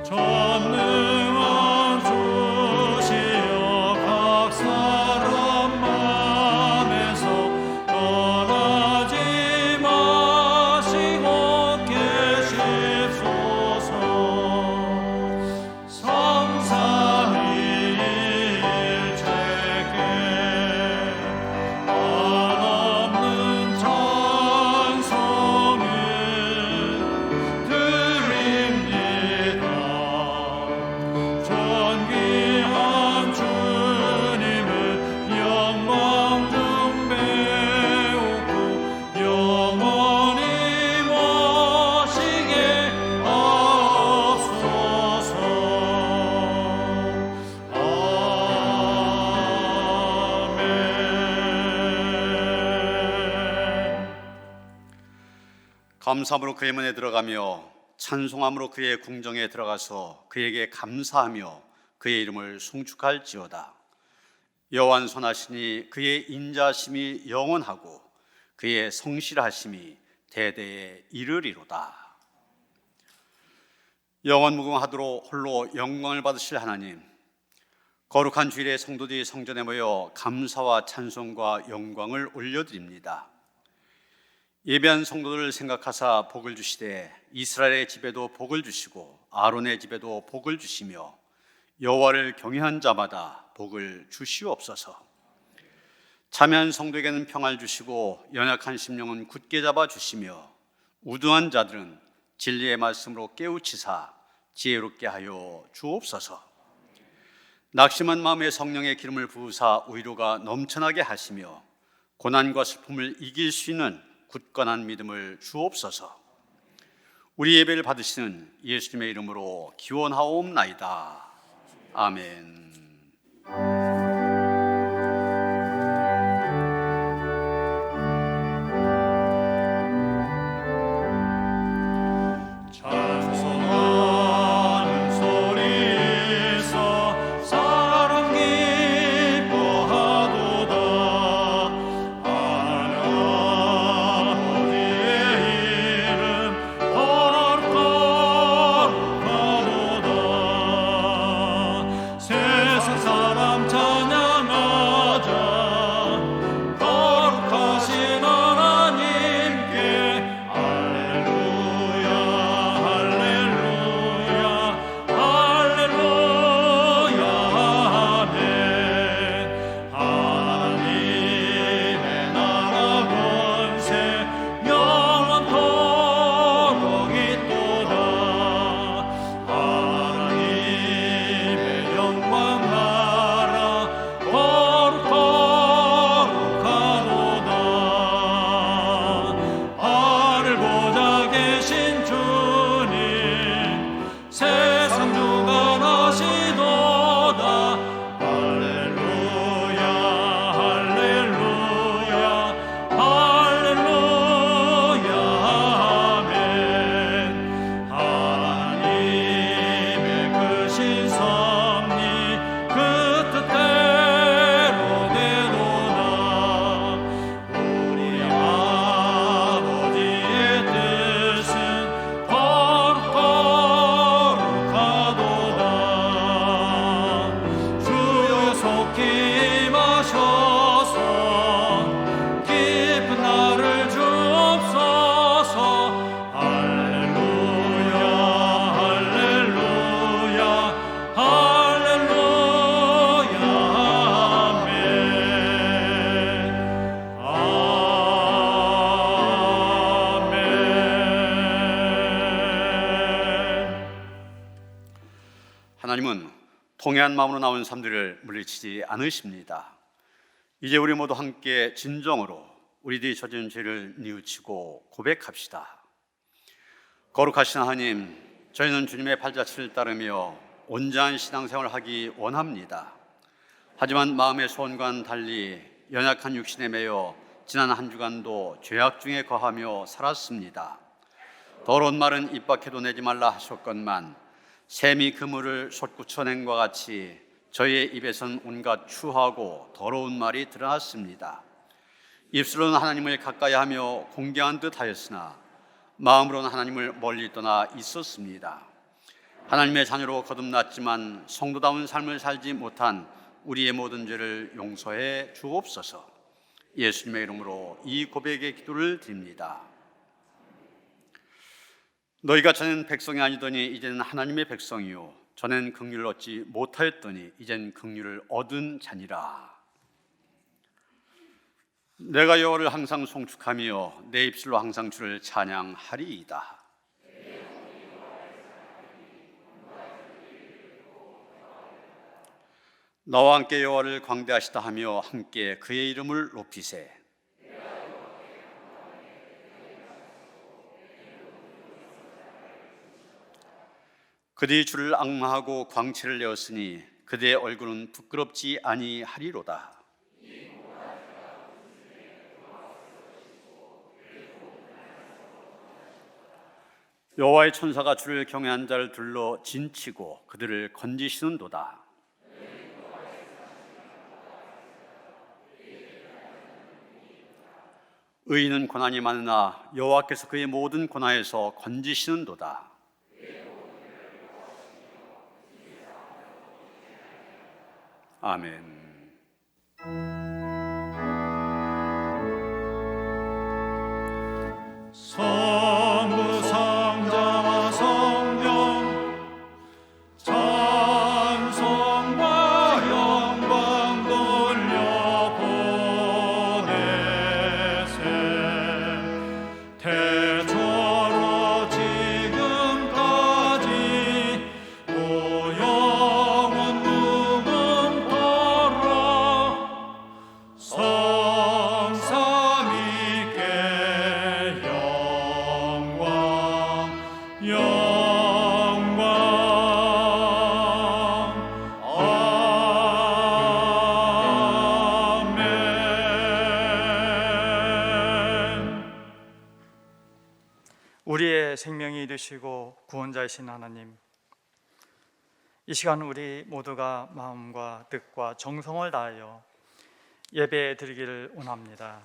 전능한 주시여 각 사람 맘에서 떠나지 마시고 계십소서. 삼삼일체께 한없는 찬송을 드립니다. 존귀한 주님을 영광 중 배우고 영원히 모시게 하옵소서. 아멘. 감사함으로 그의 문에 들어가며 찬송함으로 그의 궁정에 들어가서 그에게 감사하며 그의 이름을 송축할지어다. 여호와는 선하시니 그의 인자심이 영원하고 그의 성실하심이 대대에 이르리로다. 영원무궁하도록 홀로 영광을 받으실 하나님, 거룩한 주일에 성도들이 성전에 모여 감사와 찬송과 영광을 올려드립니다. 예배한 성도들을 생각하사 복을 주시되 이스라엘의 집에도 복을 주시고 아론의 집에도 복을 주시며 여호와를 경외한 자마다 복을 주시옵소서. 참여한 성도에게는 평안을 주시고 연약한 심령은 굳게 잡아 주시며 우두한 자들은 진리의 말씀으로 깨우치사 지혜롭게 하여 주옵소서. 낙심한 마음에 성령의 기름을 부으사 위로가 넘쳐나게 하시며 고난과 슬픔을 이길 수 있는 굳건한 믿음을 주옵소서. 우리 예배를 받으시는 예수님의 이름으로 기원하옵나이다. 아멘. 찬송하는 소리에서 사랑 기뻐하도다. 하나님의 이름 거룩하도다. 세상 사람 찬양하자. 거룩하신 하나님께 할렐루야 할렐루야 할렐루야 아멘. 하나님의 나라 권세 영원토록 있도다. 하나님의 영광 나라 거룩하도다. 하늘 보좌 계신 주님 세상 주관하시도다. 할렐루야 할렐루야 할렐루야 아멘. 하나님의 크신 섭리 그 뜻대로 되도다. 우리 아버지의 뜻은 거룩하도다. 주여 속히 임하셔서 깊은 나를 주옵소서. 할렐루야 할렐루야 할렐루야 아멘. 아멘. 하나님은 통회한 마음으로 나온 사람들을 물리치지 않으십니다. 이제 우리 모두 함께 진정으로 우리들이 저지른 죄를 뉘우치고 고백합시다. 거룩하신 하나님, 저희는 주님의 발자취를 따르며 온전한 신앙생활을 하기 원합니다. 하지만 마음의 소원과는 달리 연약한 육신에 매여 지난 한 주간도 죄악 중에 거하며 살았습니다. 더러운 말은 입 밖에도 내지 말라 하셨건만 샘이 그물을 솟구쳐낸과 같이 저희의 입에선 온갖 추하고 더러운 말이 드러났습니다. 입술로는 하나님을 가까이하며 공경한 듯 하였으나 마음으로는 하나님을 멀리 떠나 있었습니다. 하나님의 자녀로 거듭났지만 성도다운 삶을 살지 못한 우리의 모든 죄를 용서해 주옵소서. 예수님의 이름으로 이 고백의 기도를 드립니다. 너희가 전엔 백성이 아니더니 이제는 하나님의 백성이요 전엔 긍휼을 얻지 못하였더니 이젠 긍휼을 얻은 자니라. 내가 여호와를 항상 송축하며 내 입술로 항상 주를 찬양하리이다. 나와 함께 여호와를 광대하시다 하며 함께 그의 이름을 높이세. 그들이 주를 앙마하고 광채를 내었으니 그들의 얼굴은 부끄럽지 아니하리로다. 여호와의 천사가 주를 경외한 자를 둘러 진치고 그들을 건지시는도다. 의인은 고난이 많으나 여호와께서 그의 모든 고난에서 건지시는도다. 아멘. 성부상자와 성령 찬송과 영광 돌려보내세. 태초로 지금까지 또 영원 무궁토록 성삼위께 영광 아멘. 우리의 생명이 되시고 구원자이신 하나님, 이 시간 우리 모두가 마음과 뜻과 정성을 다하여 예배 드리기를 원합니다.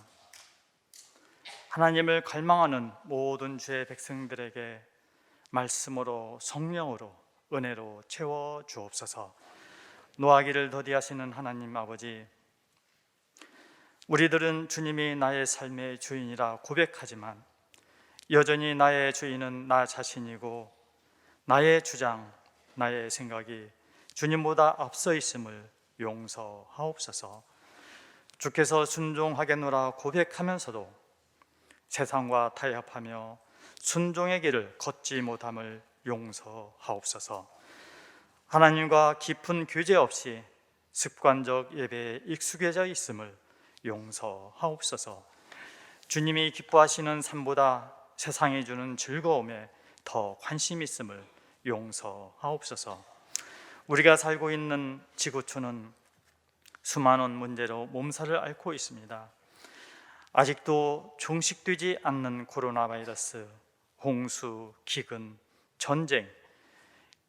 하나님을 갈망하는 모든 주의 백성들에게 말씀으로 성령으로 은혜로 채워 주옵소서. 노하기를 더디하시는 하나님 아버지, 우리들은 주님이 나의 삶의 주인이라 고백하지만 여전히 나의 주인은 나 자신이고 나의 주장, 나의 생각이 주님보다 앞서 있음을 용서하옵소서. 주께서 순종하겠노라 고백하면서도 세상과 타협하며 순종의 길을 걷지 못함을 용서하옵소서. 하나님과 깊은 교제 없이 습관적 예배에 익숙해져 있음을 용서하옵소서. 주님이 기뻐하시는 삶보다 세상이 주는 즐거움에 더 관심 있음을 용서하옵소서. 우리가 살고 있는 지구촌은 수많은 문제로 몸살을 앓고 있습니다. 아직도 종식되지 않는 코로나 바이러스, 홍수, 기근, 전쟁,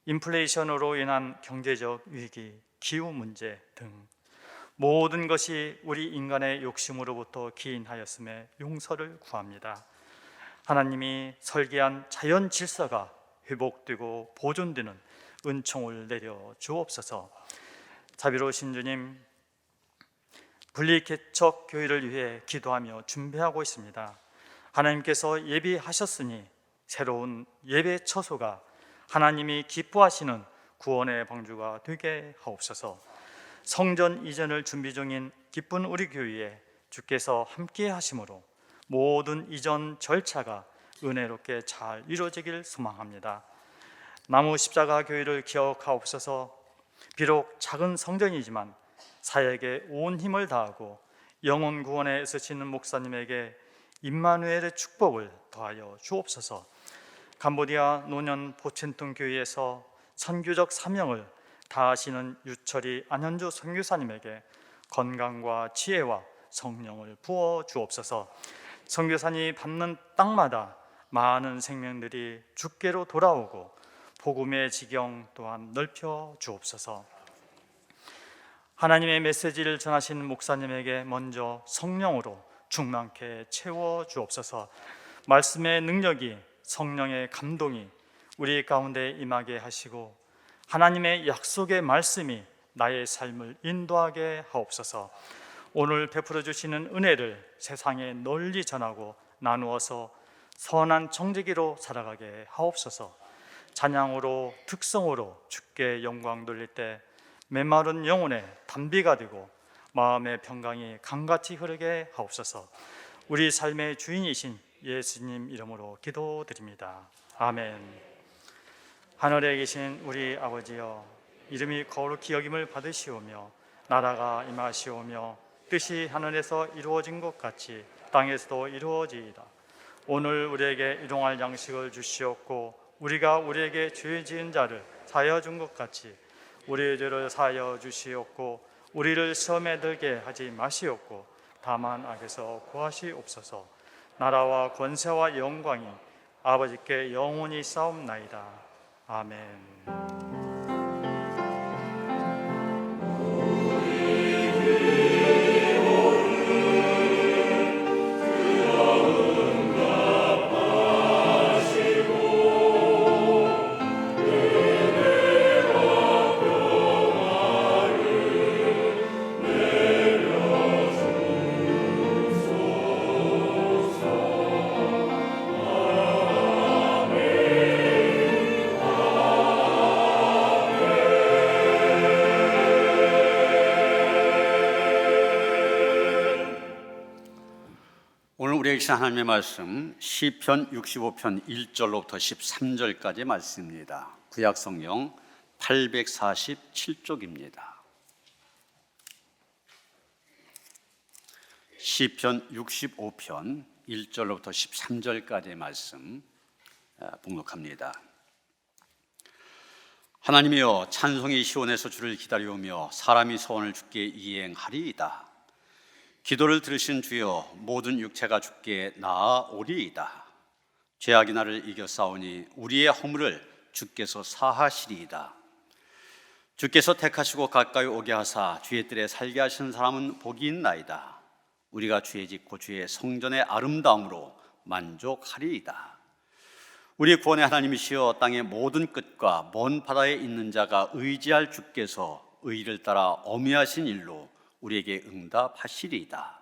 인플레이션으로 인한 경제적 위기, 기후 문제 등 모든 것이 우리 인간의 욕심으로부터 기인하였음에 용서를 구합니다. 하나님이 설계한 자연 질서가 회복되고 보존되는 은총을 내려 주옵소서. 자비로우신 주님, 분리개척 교회를 위해 기도하며 준비하고 있습니다. 하나님께서 예비하셨으니 새로운 예배 처소가 하나님이 기뻐하시는 구원의 방주가 되게 하옵소서. 성전 이전을 준비 중인 기쁜 우리 교회에 주께서 함께 하심으로 모든 이전 절차가 은혜롭게 잘 이루어지길 소망합니다. 나무 십자가 교회를 기억하옵소서. 비록 작은 성전이지만 사역에 온 힘을 다하고 영혼 구원에 애쓰시는 목사님에게 임마누엘의 축복을 더하여 주옵소서. 캄보디아 노년 보첸통 교회에서 선교적 사명을 다하시는 유철이 안현주 선교사님에게 건강과 지혜와 성령을 부어 주옵소서. 선교사님이 밟는 땅마다 많은 생명들이 주께로 돌아오고 복음의 지경 또한 넓혀 주옵소서. 하나님의 메시지를 전하신 목사님에게 먼저 성령으로 충만케 채워 주옵소서. 말씀의 능력이, 성령의 감동이 우리 가운데 임하게 하시고 하나님의 약속의 말씀이 나의 삶을 인도하게 하옵소서. 오늘 베풀어 주시는 은혜를 세상에 널리 전하고 나누어서 선한 정직이로 살아가게 하옵소서. 찬양으로 득성으로 주께 영광 돌릴 때 메마른 영혼의 담비가 되고 마음의 평강이 강같이 흐르게 하옵소서. 우리 삶의 주인이신 예수님 이름으로 기도드립니다. 아멘. 하늘에 계신 우리 아버지여, 이름이 거룩히 여김을 받으시오며 나라가 임하시오며 뜻이 하늘에서 이루어진 것 같이 땅에서도 이루어지이다. 오늘 우리에게 일용할 양식을 주시옵고 우리가 우리에게 죄 지은 자를 사하여 준 것 같이 우리의 죄를 사하여 주시옵고 우리를 시험에 들게 하지 마시옵고 다만 악에서 구하시옵소서. 나라와 권세와 영광이 아버지께 영원히 싸움나이다. 아멘. 우리에게 하나님의 말씀 시편 65편 1절로부터 13절까지 말씀입니다. 구약 성경 847쪽입니다. 시편 65편 1절로부터 13절까지의 말씀 봉독합니다. 하나님이여, 찬송이 시온에서 주를 기다리오며 사람이 소원을 주께 이행하리이다. 기도를 들으신 주여, 모든 육체가 주께 나아오리이다. 죄악이 나를 이겨싸우니 우리의 허물을 주께서 사하시리이다. 주께서 택하시고 가까이 오게 하사 주의 뜰에 살게 하시는 사람은 복이 있나이다. 우리가 주의 짓고 주의 성전의 아름다움으로 만족하리이다. 우리 구원의 하나님이시여, 땅의 모든 끝과 먼 바다에 있는 자가 의지할 주께서 의를 따라 어미하신 일로 우리에게 응답하시리이다.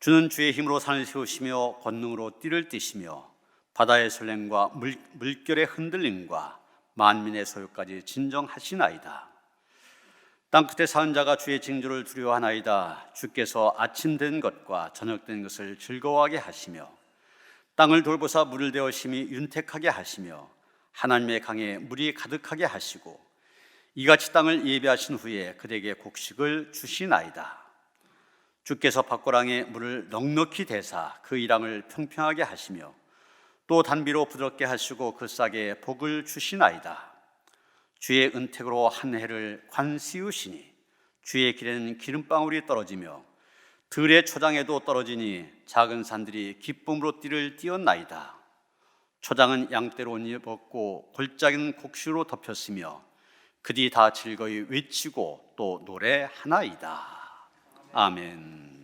주는 주의 힘으로 산을 세우시며 권능으로 띠를 띠시며 바다의 설렘과 물결의 흔들림과 만민의 소요까지 진정하시나이다. 땅끝에 사는 자가 주의 징조를 두려워하나이다. 주께서 아침 된 것과 저녁 된 것을 즐거워하게 하시며 땅을 돌보사 물을 대어 심히 윤택하게 하시며 하나님의 강에 물이 가득하게 하시고 이같이 땅을 예비하신 후에 그들에게 곡식을 주시나이다. 주께서 밭고랑에 물을 넉넉히 대사 그 이랑을 평평하게 하시며 또 단비로 부드럽게 하시고 그 싹에 복을 주시나이다. 주의 은택으로 한 해를 관씌우시니 주의 길에는 기름방울이 떨어지며 들의 초장에도 떨어지니 작은 산들이 기쁨으로 띠를 띄었나이다. 초장은 양떼로 옷 입었고 골짜기는 곡식으로 덮였으며 그들이 다 즐거이 외치고 또 노래하나이다. 아멘.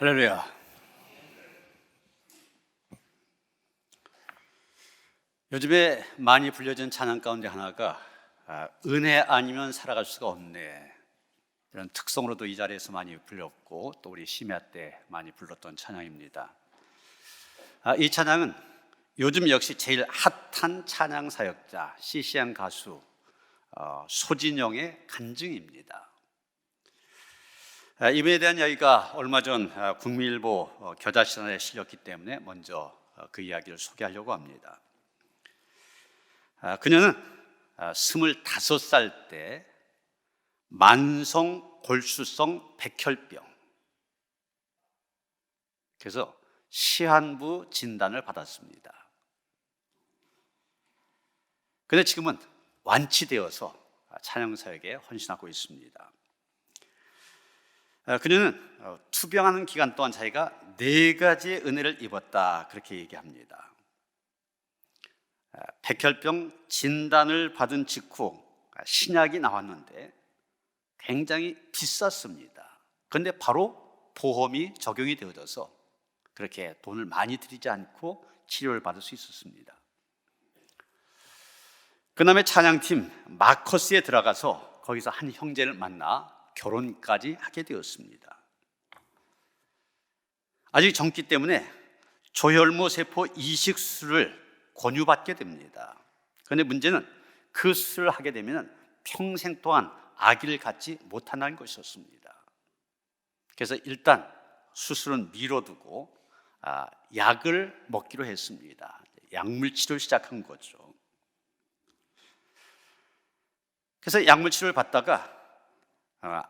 할렐루야. 요즘에 많이 불려진 찬양 가운데 하나가 은혜 아니면 살아갈 수가 없네, 이런 특성으로도 이 자리에서 많이 불렸고 또 우리 심야 때 많이 불렀던 찬양입니다. 이 찬양은 요즘 역시 제일 핫한 찬양 사역자 CCN 가수 소진영의 간증입니다. 이분에 대한 이야기가 얼마 전 국민일보 겨자시간에 실렸기 때문에 먼저 그 이야기를 소개하려고 합니다. 그녀는 25살 때 만성 골수성 백혈병, 그래서 시한부 진단을 받았습니다. 그런데 지금은 완치되어서 찬양사역에 헌신하고 있습니다. 그녀는 투병하는 기간 동안 자기가 4가지의 은혜를 입었다, 그렇게 얘기합니다. 백혈병 진단을 받은 직후 신약이 나왔는데 굉장히 비쌌습니다. 그런데 바로 보험이 적용이 되어져서 그렇게 돈을 많이 들이지 않고 치료를 받을 수 있었습니다. 그 다음에 찬양팀 마커스에 들어가서 거기서 한 형제를 만나 결혼까지 하게 되었습니다. 아직 젊기 때문에 조혈모 세포 이식 수술을 권유받게 됩니다. 그런데 문제는 그 수술을 하게 되면 평생 동안 아기를 갖지 못한다는 것이었습니다. 그래서 일단 수술은 미뤄두고 약을 먹기로 했습니다. 약물 치료를 시작한 거죠. 그래서 약물 치료를 받다가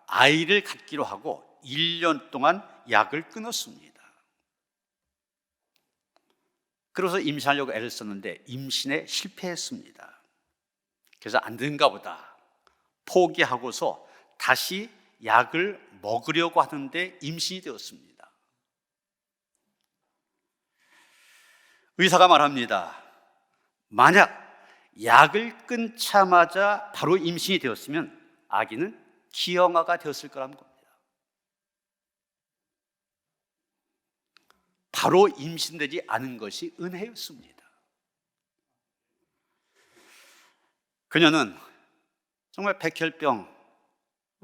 아이를 갖기로 하고 1년 동안 약을 끊었습니다. 그래서 임신하려고 애를 썼는데 임신에 실패했습니다. 그래서 안 되는가 보다 포기하고서 다시 약을 먹으려고 하는데 임신이 되었습니다. 의사가 말합니다. 만약 약을 끊자마자 바로 임신이 되었으면 아기는 기형아가 되었을 거라는 겁니다. 바로 임신되지 않은 것이 은혜였습니다. 그녀는 정말 백혈병,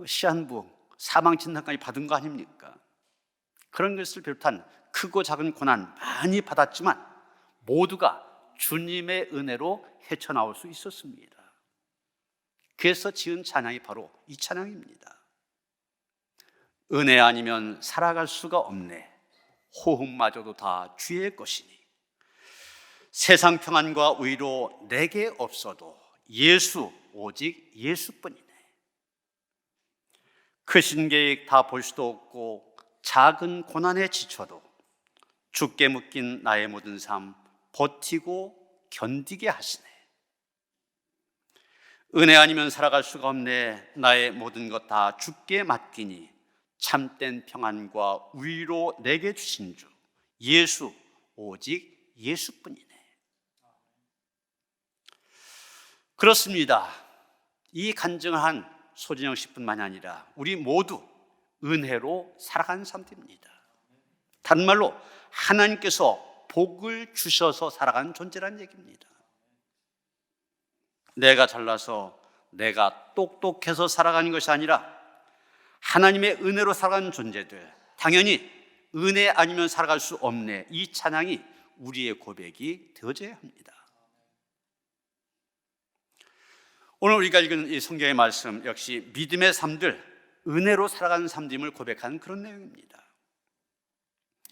시한부, 사망 진단까지 받은 거 아닙니까? 그런 것을 비롯한 크고 작은 고난 많이 받았지만 모두가 주님의 은혜로 헤쳐나올 수 있었습니다. 그래서 지은 찬양이 바로 이 찬양입니다. 은혜 아니면 살아갈 수가 없네, 호흡마저도 다 주의 것이니 세상 평안과 위로 내게 없어도 예수, 오직 예수뿐이네. 크신 계획 다 볼 수도 없고 작은 고난에 지쳐도 주께 묶인 나의 모든 삶 버티고 견디게 하시네. 은혜 아니면 살아갈 수가 없네, 나의 모든 것 다 주께 맡기니 참된 평안과 위로 내게 주신 주 예수, 오직 예수뿐이네. 그렇습니다. 이 간증을 한 소진영 씨뿐만이 아니라 우리 모두 은혜로 살아가는 사람들입니다. 다른 말로 하나님께서 복을 주셔서 살아가는 존재라는 얘기입니다. 내가 잘나서 내가 똑똑해서 살아가는 것이 아니라 하나님의 은혜로 살아가는 존재들, 당연히 은혜 아니면 살아갈 수 없네, 이 찬양이 우리의 고백이 되어져야 합니다. 오늘 우리가 읽은 이 성경의 말씀 역시 믿음의 삶들, 은혜로 살아가는 삶임을 고백하는 그런 내용입니다.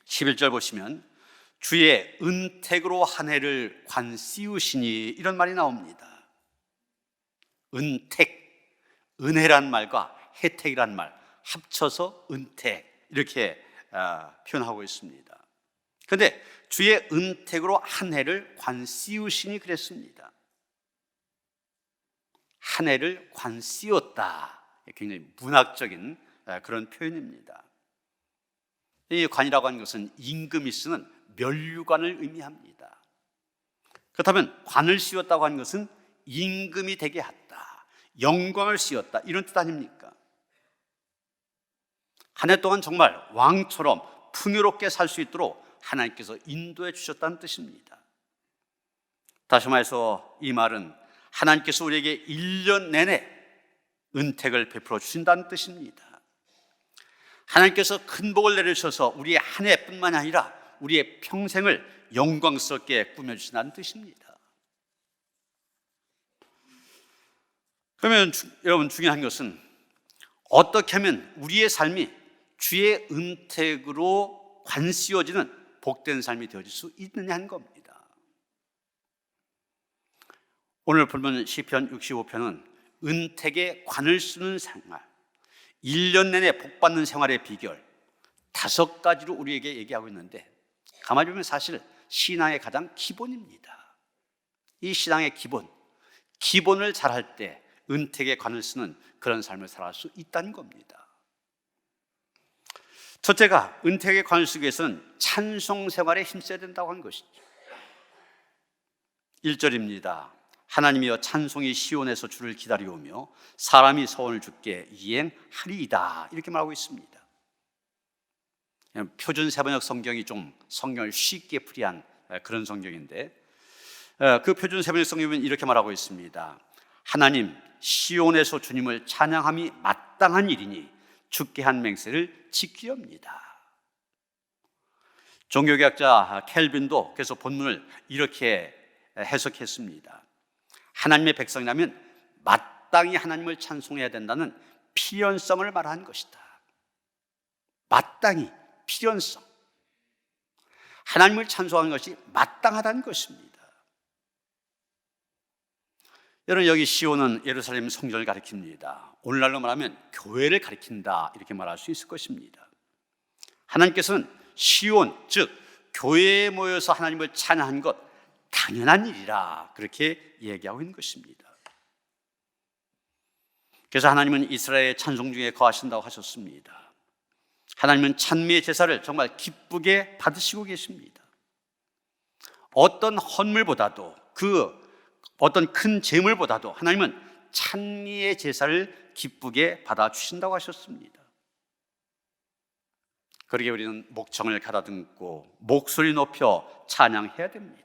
11절 보시면 주의 은택으로 한 해를 관 씌우시니, 이런 말이 나옵니다. 은택, 은혜란 말과 혜택이란 말 합쳐서 은택, 이렇게 표현하고 있습니다. 그런데 주의 은택으로 한 해를 관 씌우시니 그랬습니다. 한 해를 관 씌웠다, 굉장히 문학적인 그런 표현입니다. 이 관이라고 하는 것은 임금이 쓰는 면류관을 의미합니다. 그렇다면 관을 씌웠다고 하는 것은 임금이 되게 했다, 영광을 씌웠다, 이런 뜻 아닙니까? 한 해 동안 정말 왕처럼 풍요롭게 살 수 있도록 하나님께서 인도해 주셨다는 뜻입니다. 다시 말해서 이 말은 하나님께서 우리에게 1년 내내 은택을 베풀어 주신다는 뜻입니다. 하나님께서 큰 복을 내리셔서 우리의 한 해뿐만 아니라 우리의 평생을 영광스럽게 꾸며주신다는 뜻입니다. 그러면 여러분, 중요한 것은 어떻게 하면 우리의 삶이 주의 은택으로 관씌워지는 복된 삶이 되어질 수 있느냐 하는 겁니다. 오늘 본문 시편 65편은 은택에 관을 쓰는 생활, 1년 내내 복받는 생활의 비결 5가지로 우리에게 얘기하고 있는데, 가만히 보면 사실 신앙의 가장 기본입니다. 이 신앙의 기본을 잘할 때 은택에 관을 쓰는 그런 삶을 살아갈 수 있다는 겁니다. 첫째가 은택에 관을 쓰기 위해서는 찬송 생활에 힘써야 된다고 하는 것이죠. 1절입니다. 하나님이여 찬송이 시온에서 주를 기다려오며 사람이 서원을 주께 이행하리이다, 이렇게 말하고 있습니다. 표준 세번역 성경이 좀 성경을 쉽게 풀이한 그런 성경인데, 그 표준 세번역 성경은 이렇게 말하고 있습니다. 하나님, 시온에서 주님을 찬양함이 마땅한 일이니 주께 한 맹세를 지키렵니다. 종교개혁자 켈빈도 그래서 본문을 이렇게 해석했습니다. 하나님의 백성이라면 마땅히 하나님을 찬송해야 된다는 필연성을 말하는 것이다. 마땅히, 필연성. 하나님을 찬송하는 것이 마땅하다는 것입니다. 여러분, 여기 시온은 예루살렘 성전을 가리킵니다. 오늘날로 말하면 교회를 가리킨다, 이렇게 말할 수 있을 것입니다. 하나님께서는 시온, 즉 교회에 모여서 하나님을 찬양한 것 당연한 일이라 그렇게 얘기하고 있는 것입니다. 그래서 하나님은 이스라엘의 찬송 중에 거하신다고 하셨습니다. 하나님은 찬미의 제사를 정말 기쁘게 받으시고 계십니다. 어떤 헌물보다도, 어떤 큰 재물보다도 하나님은 찬미의 제사를 기쁘게 받아주신다고 하셨습니다. 그러기에 우리는 목청을 가다듬고 목소리 높여 찬양해야 됩니다.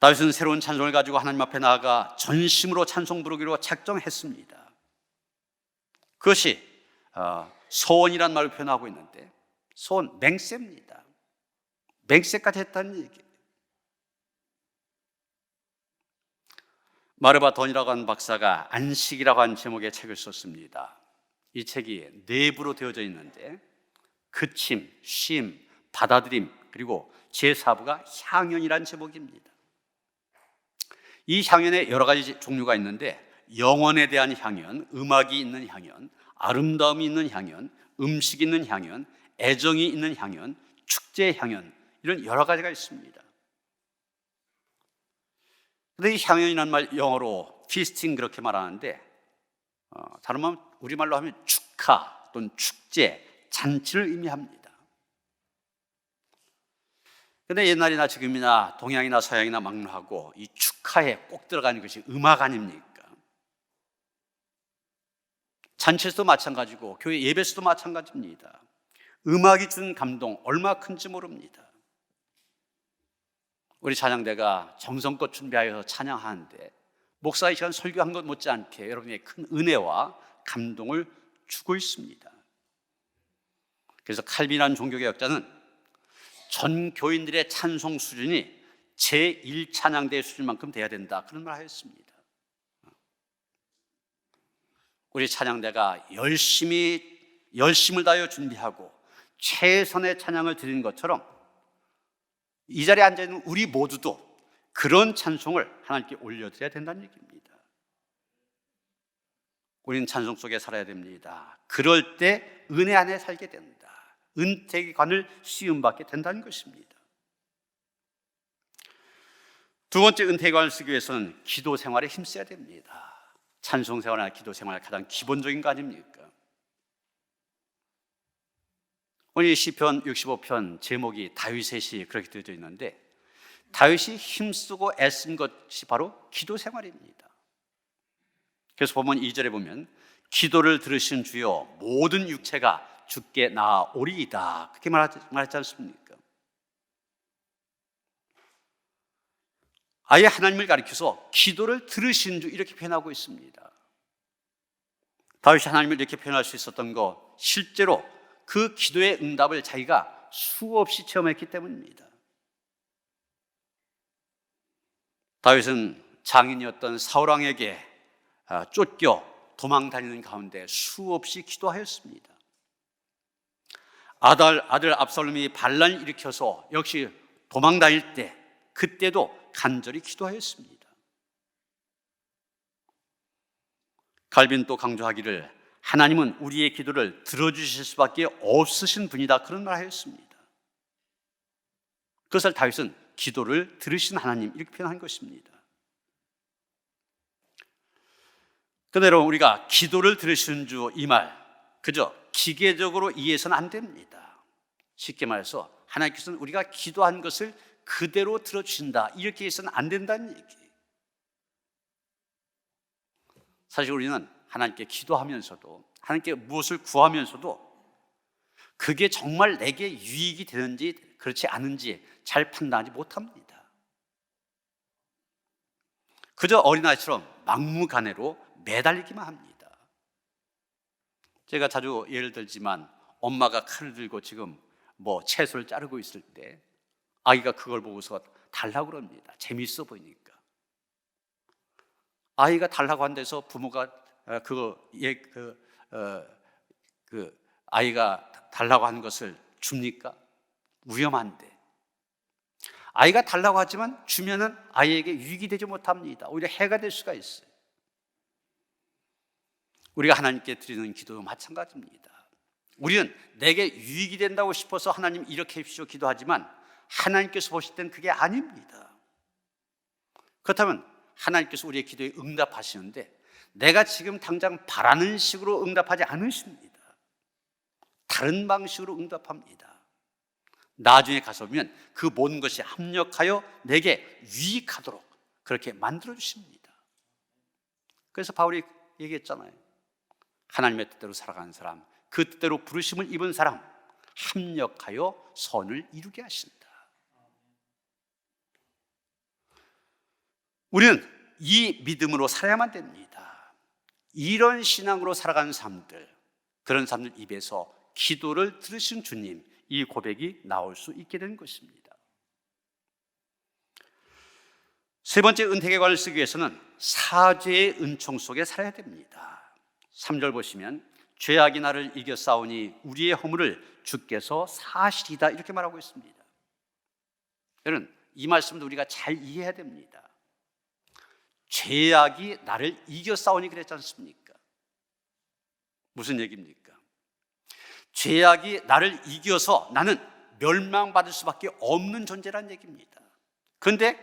다윗은 새로운 찬송을 가지고 하나님 앞에 나아가 전심으로 찬송 부르기로 작정했습니다. 그것이 소원이란 말을 표현하고 있는데, 소원, 맹세입니다. 맹세까지 했다는 얘기예요. 마르바 던이라고 하는 박사가 안식이라고 하는 제목의 책을 썼습니다. 이 책이 내부로 되어져 있는데 그침, 쉼, 받아들임, 그리고 제4부가 향연이라는 제목입니다. 이 향연에 여러 가지 종류가 있는데, 영혼에 대한 향연, 음악이 있는 향연, 아름다움이 있는 향연, 음식 있는 향연, 애정이 있는 향연, 축제의 향연, 이런 여러 가지가 있습니다. 그런데 이 향연이라는 말 영어로 피스팅 그렇게 말하는데, 다른 말 우리말로 하면 축하 또는 축제, 잔치를 의미합니다. 그런데 옛날이나 지금이나 동양이나 서양이나 막론하고 이 축하에 꼭 들어가는 것이 음악 아닙니까? 잔치에서도 마찬가지고 교회 예배에서도 마찬가지입니다. 음악이 주는 감동 얼마나 큰지 모릅니다. 우리 찬양대가 정성껏 준비하여서 찬양하는데 목사가 이 시간 설교한 것 못지않게 여러분의 큰 은혜와 감동을 주고 있습니다. 그래서 칼빈이라는 종교개혁자는 전 교인들의 찬송 수준이 제1찬양대 수준만큼 돼야 된다, 그런 말을 하였습니다. 우리 찬양대가 열심을 다하여 준비하고 최선의 찬양을 드리는 것처럼 이 자리에 앉아있는 우리 모두도 그런 찬송을 하나님께 올려드려야 된다는 얘기입니다. 우리는 찬송 속에 살아야 됩니다. 그럴 때 은혜 안에 살게 된다. 은택의 관을 시음받게 된다는 것입니다. 두 번째, 은택의 관을 쓰기 위해서는 기도 생활에 힘써야 됩니다. 찬송 생활이나 기도 생활 가장 기본적인 거 아닙니까? 오늘 시편 65편 제목이 다윗의 시 그렇게 되어져 있는데, 다윗이 힘쓰고 애쓴 것이 바로 기도 생활입니다. 그래서 보면 2절에 보면 기도를 들으신 주여 모든 육체가 주께 나아오리이다. 그렇게 말했지 않습니까? 아예 하나님을 가리켜서 기도를 들으신 주 이렇게 표현하고 있습니다. 다윗이 하나님을 이렇게 표현할 수 있었던 거, 실제로 그 기도의 응답을 자기가 수없이 체험했기 때문입니다. 다윗은 장인이었던 사울왕에게 쫓겨 도망 다니는 가운데 수없이 기도하였습니다. 아들 압살롬이 반란을 일으켜서 역시 도망 다닐 때 그때도 간절히 기도하였습니다. 갈빈 또 강조하기를 하나님은 우리의 기도를 들어주실 수밖에 없으신 분이다, 그런 말 하였습니다. 그것을 다윗은 기도를 들으신 하나님 이렇게 표현한 것입니다. 그대로 우리가 기도를 들으시는 주 이 말 그저 기계적으로 이해해서는 안 됩니다. 쉽게 말해서 하나님께서는 우리가 기도한 것을 그대로 들어주신다 이렇게 해서는 안 된다는 얘기. 사실 우리는 하나님께 기도하면서도 하나님께 무엇을 구하면서도 그게 정말 내게 유익이 되는지 그렇지 않은지 잘 판단하지 못합니다. 그저 어린아이처럼 막무가내로 매달리기만 합니다. 제가 자주 예를 들지만 엄마가 칼을 들고 지금 채소를 자르고 있을 때 아이가 그걸 보고서 달라고 그럽니다. 재밌어 보이니까. 아이가 달라고 한 데서 부모가 아이가 달라고 한 것을 줍니까? 위험한데. 아이가 달라고 하지만 주면은 아이에게 유익이 되지 못합니다. 오히려 해가 될 수가 있어요. 우리가 하나님께 드리는 기도도 마찬가지입니다. 우리는 내게 유익이 된다고 싶어서 하나님 이렇게 해주시오 기도하지만 하나님께서 보실 땐 그게 아닙니다. 그렇다면 하나님께서 우리의 기도에 응답하시는데 내가 지금 당장 바라는 식으로 응답하지 않으십니다. 다른 방식으로 응답합니다. 나중에 가서 보면 그 모든 것이 합력하여 내게 유익하도록 그렇게 만들어 주십니다. 그래서 바울이 얘기했잖아요. 하나님의 뜻대로 살아가는 사람, 그 뜻대로 부르심을 입은 사람, 합력하여 선을 이루게 하신다. 우리는 이 믿음으로 살아야만 됩니다. 이런 신앙으로 살아가는 사람들, 그런 사람들 입에서 기도를 들으신 주님, 이 고백이 나올 수 있게 되는 것입니다. 세 번째 은혜계관을 쓰기 위해서는 사죄의 은총 속에 살아야 됩니다. 3절 보시면 죄악이 나를 이겨 싸우니 우리의 허물을 주께서 사시리다 이렇게 말하고 있습니다. 여러분, 이 말씀도 우리가 잘 이해해야 됩니다. 죄악이 나를 이겨 싸우니 그랬지 않습니까? 무슨 얘기입니까? 죄악이 나를 이겨서 나는 멸망받을 수밖에 없는 존재라는 얘기입니다. 그런데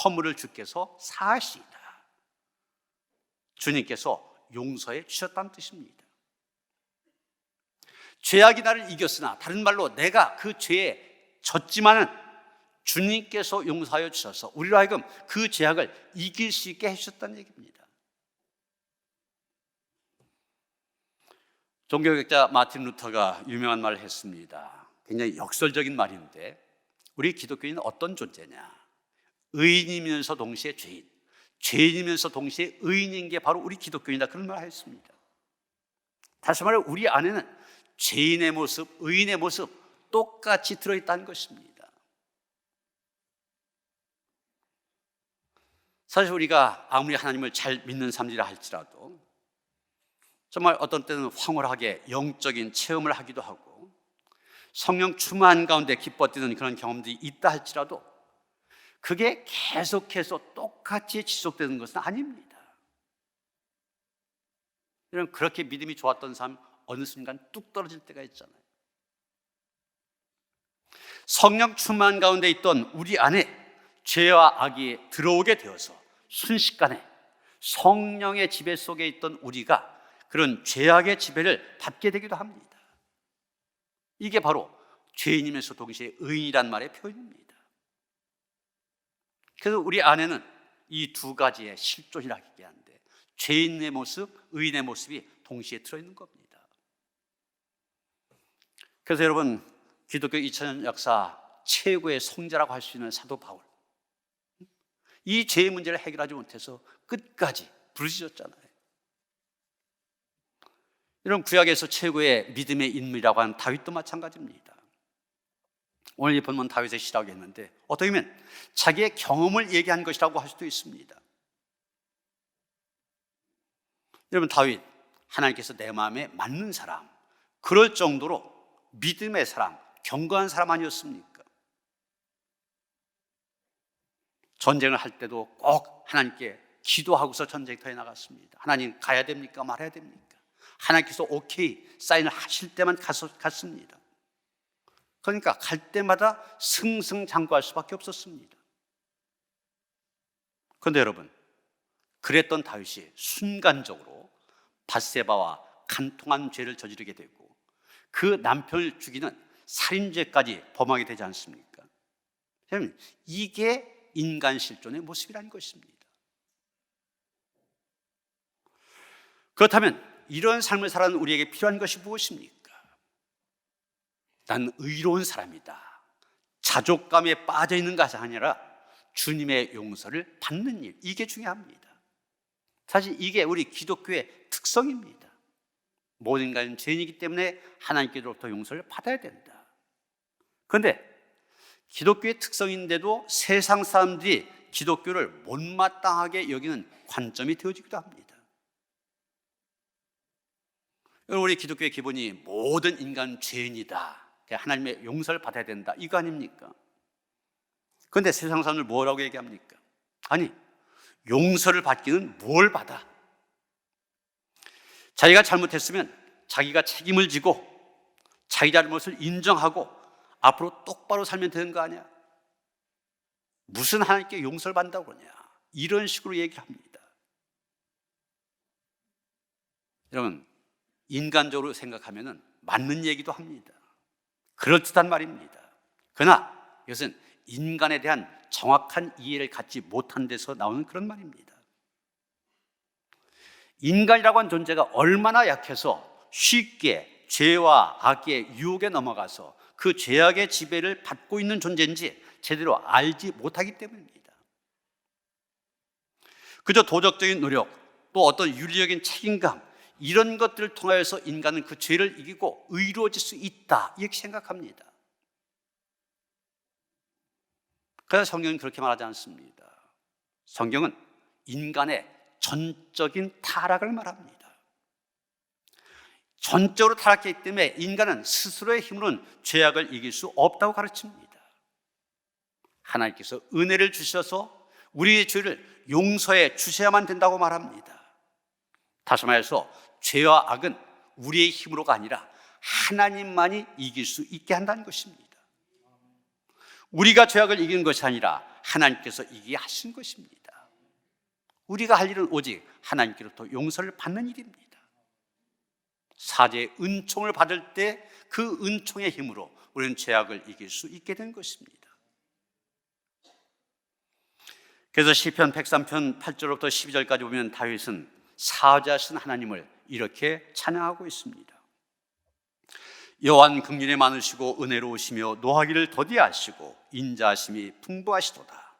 허물을 주께서 사하시다. 주님께서 용서해 주셨다는 뜻입니다. 죄악이 나를 이겼으나 다른 말로 내가 그 죄에 졌지만은 주님께서 용서하여 주셔서 우리로 하여금 그 죄악을 이길 수 있게 해주셨다는 얘기입니다. 종교개혁자 마틴 루터가 유명한 말을 했습니다. 굉장히 역설적인 말인데 우리 기독교인은 어떤 존재냐? 의인이면서 동시에 죄인, 죄인이면서 동시에 의인인 게 바로 우리 기독교인이다, 그런 말을 했습니다. 다시 말해 우리 안에는 죄인의 모습, 의인의 모습 똑같이 들어있다는 것입니다. 사실 우리가 아무리 하나님을 잘 믿는 사람이라 할지라도 정말 어떤 때는 황홀하게 영적인 체험을 하기도 하고 성령 충만 가운데 기뻐 뛰는 그런 경험들이 있다 할지라도 그게 계속해서 똑같이 지속되는 것은 아닙니다. 여러분, 그렇게 믿음이 좋았던 사람 어느 순간 뚝 떨어질 때가 있잖아요. 성령 충만 가운데 있던 우리 안에 죄와 악이 들어오게 되어서 순식간에 성령의 지배 속에 있던 우리가 그런 죄악의 지배를 받게 되기도 합니다. 이게 바로 죄인이면서 동시에 의인이란 말의 표현입니다. 그래서 우리 안에는 이 두 가지의 실존이라기 한데 죄인의 모습, 의인의 모습이 동시에 들어있는 겁니다. 그래서 여러분, 기독교 2000년 역사 최고의 성자라고 할 수 있는 사도 바울, 이 죄의 문제를 해결하지 못해서 끝까지 부르짖었잖아요. 이런 구약에서 최고의 믿음의 인물이라고 하는 다윗도 마찬가지입니다. 오늘 이 본문 다윗의 시라고 했는데 어떻게 보면 자기의 경험을 얘기한 것이라고 할 수도 있습니다. 여러분, 다윗, 하나님께서 내 마음에 맞는 사람, 그럴 정도로 믿음의 사람, 견고한 사람 아니었습니까? 전쟁을 할 때도 꼭 하나님께 기도하고서 전쟁터에 나갔습니다. 하나님, 가야 됩니까? 말아야 됩니까? 하나님께서 오케이 사인을 하실 때만 갔습니다. 그러니까 갈 때마다 승승장구할 수밖에 없었습니다. 그런데 여러분, 그랬던 다윗이 순간적으로 밧세바와 간통한 죄를 저지르게 되고 그 남편을 죽이는 살인죄까지 범하게 되지 않습니까? 여러분, 이게 인간 실존의 모습이라는 것입니다. 그렇다면 이런 삶을 살아가는 우리에게 필요한 것이 무엇입니까? 난 의로운 사람이다, 자족감에 빠져 있는 것이 아니라 주님의 용서를 받는 일, 이게 중요합니다. 사실 이게 우리 기독교의 특성입니다. 모든 인간은 죄인이기 때문에 하나님께로부터 용서를 받아야 된다. 그런데 기독교의 특성인데도 세상 사람들이 기독교를 못마땅하게 여기는 관점이 되어지기도 합니다. 우리 기독교의 기본이 모든 인간 죄인이다, 하나님의 용서를 받아야 된다, 이거 아닙니까? 그런데 세상 사람들 뭐라고 얘기합니까? 아니, 용서를 받기는 뭘 받아? 자기가 잘못했으면 자기가 책임을 지고 자기 잘못을 인정하고 앞으로 똑바로 살면 되는 거 아니야? 무슨 하나님께 용서를 받는다고 그러냐? 이런 식으로 얘기합니다. 여러분, 인간적으로 생각하면 맞는 얘기도 합니다. 그럴듯한 말입니다. 그러나 이것은 인간에 대한 정확한 이해를 갖지 못한 데서 나오는 그런 말입니다. 인간이라고 하는 존재가 얼마나 약해서 쉽게 죄와 악의 유혹에 넘어가서 그 죄악의 지배를 받고 있는 존재인지 제대로 알지 못하기 때문입니다. 그저 도덕적인 노력, 또 어떤 윤리적인 책임감, 이런 것들을 통하여서 인간은 그 죄를 이기고 의로워질 수 있다, 이렇게 생각합니다. 그래서 성경은 그렇게 말하지 않습니다. 성경은 인간의 전적인 타락을 말합니다. 전적으로 타락했기 때문에 인간은 스스로의 힘으로는 죄악을 이길 수 없다고 가르칩니다. 하나님께서 은혜를 주셔서 우리의 죄를 용서해 주셔야만 된다고 말합니다. 다시 말해서 죄와 악은 우리의 힘으로가 아니라 하나님만이 이길 수 있게 한다는 것입니다. 우리가 죄악을 이기는 것이 아니라 하나님께서 이기게 하신 것입니다. 우리가 할 일은 오직 하나님께로부터 용서를 받는 일입니다. 사죄의 은총을 받을 때 그 은총의 힘으로 우리는 죄악을 이길 수 있게 된 것입니다. 그래서 시편 103편 8절부터 12절까지 보면 다윗은 사죄하신 하나님을 이렇게 찬양하고 있습니다. 여호와는 긍휼이 많으시고 은혜로우시며 노하기를 더디하시고 인자하심이 풍부하시도다.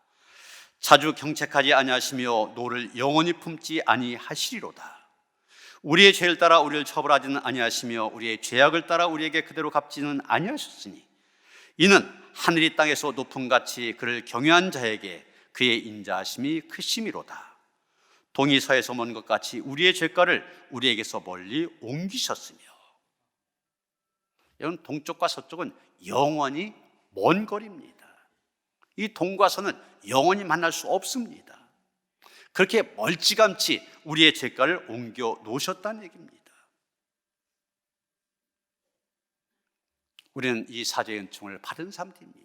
자주 경책하지 아니하시며 노를 영원히 품지 아니하시리로다. 우리의 죄를 따라 우리를 처벌하지는 아니하시며 우리의 죄악을 따라 우리에게 그대로 갚지는 아니하셨으니 이는 하늘이 땅에서 높음같이 그를 경외한 자에게 그의 인자하심이 크심이로다. 동이 서에서 먼 것 같이 우리의 죄가를 우리에게서 멀리 옮기셨으며. 여러분, 동쪽과 서쪽은 영원히 먼 거리입니다. 이 동과 서는 영원히 만날 수 없습니다. 그렇게 멀찌감치 우리의 죄가를 옮겨 놓으셨다는 얘기입니다. 우리는 이 사죄의 은총을 받은 사람들입니다.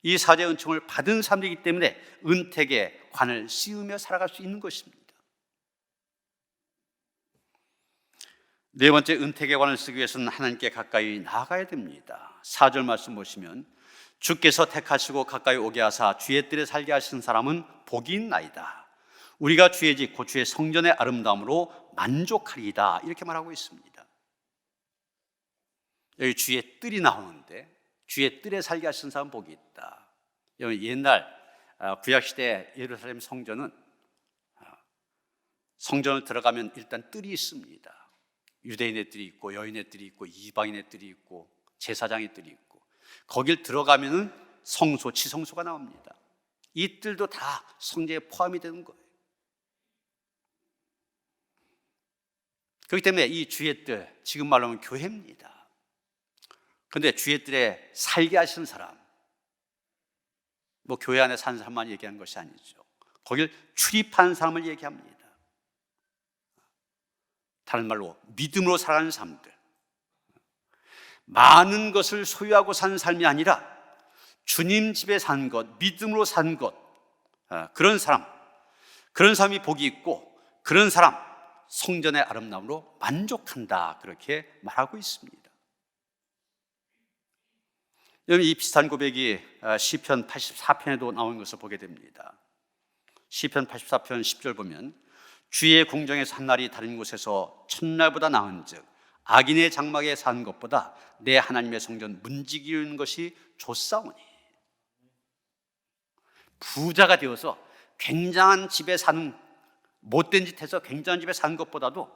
이 사죄의 은총을 받은 사람들이기 때문에 은택의 관을 씌우며 살아갈 수 있는 것입니다. 네 번째, 은택의 관을 쓰기 위해서는 하나님께 가까이 나아가야 됩니다. 4절 말씀 보시면 주께서 택하시고 가까이 오게 하사 주의 뜰에 살게 하시는 사람은 복이 있나이다. 우리가 주의 집 곧 주의 성전의 아름다움으로 만족하리이다, 이렇게 말하고 있습니다. 여기 주의 뜰이 나오는데 주의 뜰에 살게 하신 사람 복이 있다. 여러분, 옛날 구약시대 예루살렘 성전은 성전을 들어가면 일단 뜰이 있습니다. 유대인의 뜰이 있고 여인의 뜰이 있고 이방인의 뜰이 있고 제사장의 뜰이 있고, 거길 들어가면은 성소, 지성소가 나옵니다. 이 뜰도 다 성전에 포함이 되는 거예요. 그렇기 때문에 이 주의 뜰, 지금 말로 하면 교회입니다. 그런데 주의 뜰에 살게 하시는 사람, 뭐 교회 안에 사는 사람만 얘기하는 것이 아니죠. 거길 출입하는 사람을 얘기합니다. 다른 말로 믿음으로 살아가는 사람들, 많은 것을 소유하고 사는 삶이 아니라 주님 집에 산 것, 믿음으로 산 것, 그런 사람이 복이 있고, 그런 사람 성전의 아름다움으로 만족한다, 그렇게 말하고 있습니다. 여러분, 이 비슷한 고백이 시편 84편에도 나오는 것을 보게 됩니다. 시편 84편 10절 보면 주의 궁정에서 한 날이 다른 곳에서 첫날보다 나은즉 악인의 장막에 사는 것보다 내 하나님의 성전 문지기는 것이 좋사오니. 부자가 되어서 굉장한 집에 사는, 못된 짓 해서 굉장한 집에 사는 것보다도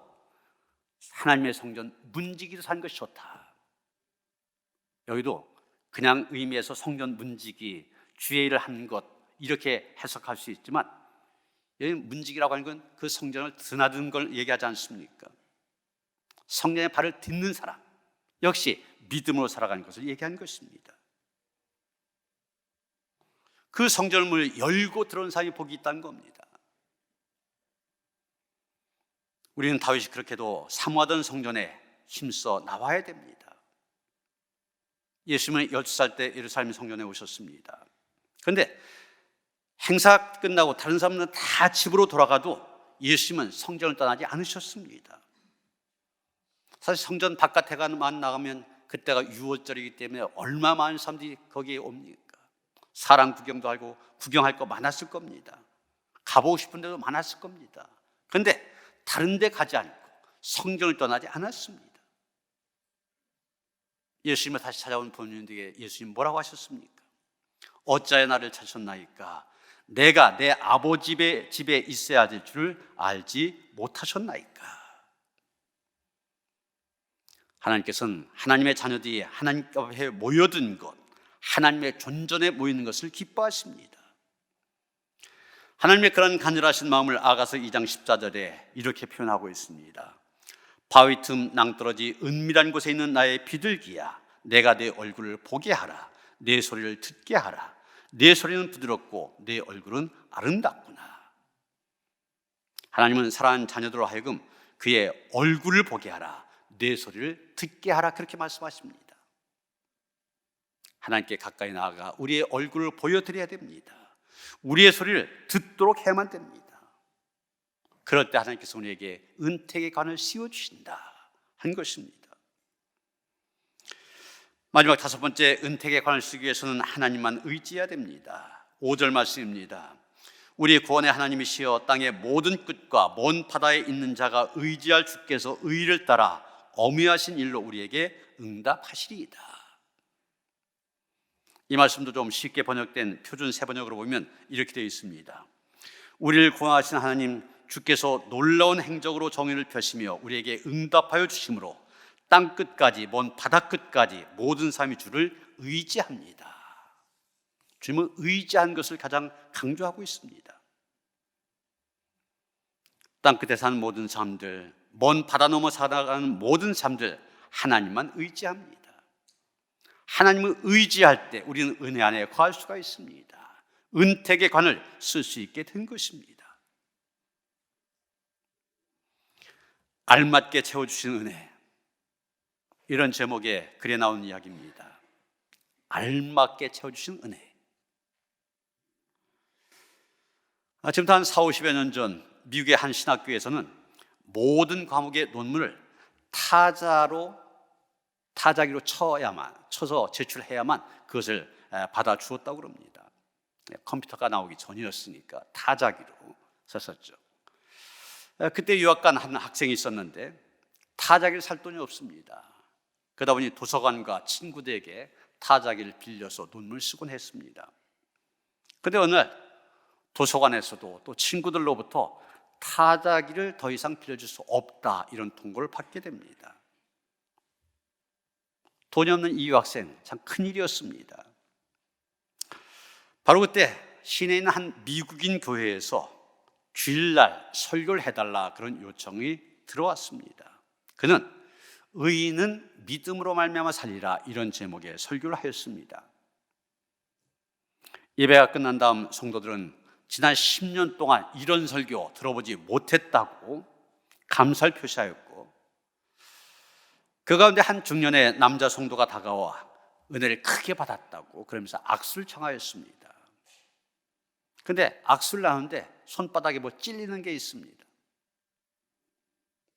하나님의 성전 문지기로 사는 것이 좋다. 여기도 그냥 의미에서 성전 문지기, 주의 일을 하는 것, 이렇게 해석할 수 있지만, 여기 문지기라고 하는 건 그 성전을 드나드는 걸 얘기하지 않습니까? 성전의 발을 딛는 사람, 역시 믿음으로 살아가는 것을 얘기하는 것입니다. 그 성전을 문을 열고 들어온 사람이 복이 있다는 겁니다. 우리는 다윗이 그렇게도 사모하던 성전에 힘써 나와야 됩니다. 예수님은 12살 때 예루살렘 성전에 오셨습니다. 그런데 행사 끝나고 다른 사람들은 다 집으로 돌아가도 예수님은 성전을 떠나지 않으셨습니다. 사실 성전 바깥에만 나가면 그때가 6월절이기 때문에 얼마 많은 사람들이 거기에 옵니까? 사람 구경도 하고 구경할 거 많았을 겁니다. 가보고 싶은 데도 많았을 겁니다. 그런데 다른 데 가지 않고 성전을 떠나지 않았습니다. 예수님을 다시 찾아온 본인들에게 예수님 뭐라고 하셨습니까? 어찌하여 나를 찾으셨나이까? 내가 내 아버지 집에 있어야 될 줄을 알지 못하셨나이까? 하나님께서는 하나님의 자녀들이 하나님 앞에 모여든 것, 하나님의 존전에 모이는 것을 기뻐하십니다. 하나님의 그런 간절하신 마음을 아가서 2장 14절에 이렇게 표현하고 있습니다. 바위 틈 낭떠러지 은밀한 곳에 있는 나의 비둘기야, 내가 내 얼굴을 보게 하라. 내 소리를 듣게 하라. 내 소리는 부드럽고 내 얼굴은 아름답구나. 하나님은 사랑하는 자녀들로 하여금 그의 얼굴을 보게 하라, 내 소리를 듣게 하라, 그렇게 말씀하십니다. 하나님께 가까이 나아가 우리의 얼굴을 보여드려야 됩니다. 우리의 소리를 듣도록 해야만 됩니다. 그럴 때 하나님께서 우리에게 은택의 관을 씌워주신다 한 것입니다. 마지막 5번째, 은택의 관을 쓰기 위해서는 하나님만 의지해야 됩니다. 5절 말씀입니다. 우리 구원의 하나님이시여 땅의 모든 끝과 먼 바다에 있는 자가 의지할 주께서 의를 따라 어미하신 일로 우리에게 응답하시리이다. 이 말씀도 좀 쉽게 번역된 표준 세번역으로 보면 이렇게 되어 있습니다. 우리를 구원하신 하나님 주께서 놀라운 행적으로 정의를 펴시며 우리에게 응답하여 주심으로 땅 끝까지, 먼 바다 끝까지 모든 사람이 주를 의지합니다. 주님은 의지한 것을 가장 강조하고 있습니다. 땅 끝에 사는 모든 사람들, 먼 바다 넘어 살아가는 모든 사람들, 하나님만 의지합니다. 하나님을 의지할 때 우리는 은혜 안에 거할 수가 있습니다. 은택의 관을 쓸 수 있게 된 것입니다. 알맞게 채워주신 은혜, 이런 제목의 글에 나오는 이야기입니다. 알맞게 채워주신 은혜. 지금부터 한 40, 50여 년 전 미국의 한 신학교에서는 모든 과목의 논문을 타자기로 쳐서 제출해야만 그것을 받아 주었다고 그럽니다. 컴퓨터가 나오기 전이었으니까 타자기로 썼었죠. 그때 유학 간 한 학생이 있었는데 타자기를 살 돈이 없습니다. 그러다 보니 도서관과 친구들에게 타자기를 빌려서 논문을 쓰곤 했습니다. 그런데 어느 날 도서관에서도 또 친구들로부터 타자기를 더 이상 빌려줄 수 없다, 이런 통보를 받게 됩니다. 돈이 없는 이 유학생, 참 큰일이었습니다. 바로 그때 시내에 있는 한 미국인 교회에서 주일날 설교를 해달라, 그런 요청이 들어왔습니다. 그는 의인은 믿음으로 말미암아 살리라, 이런 제목의 설교를 하였습니다. 예배가 끝난 다음 성도들은 지난 10년 동안 이런 설교 들어보지 못했다고 감사를 표시하였고, 그 가운데 한 중년의 남자 성도가 다가와 은혜를 크게 받았다고 그러면서 악수를 청하였습니다. 그런데 악수를 하는데 손바닥에 뭐 찔리는 게 있습니다.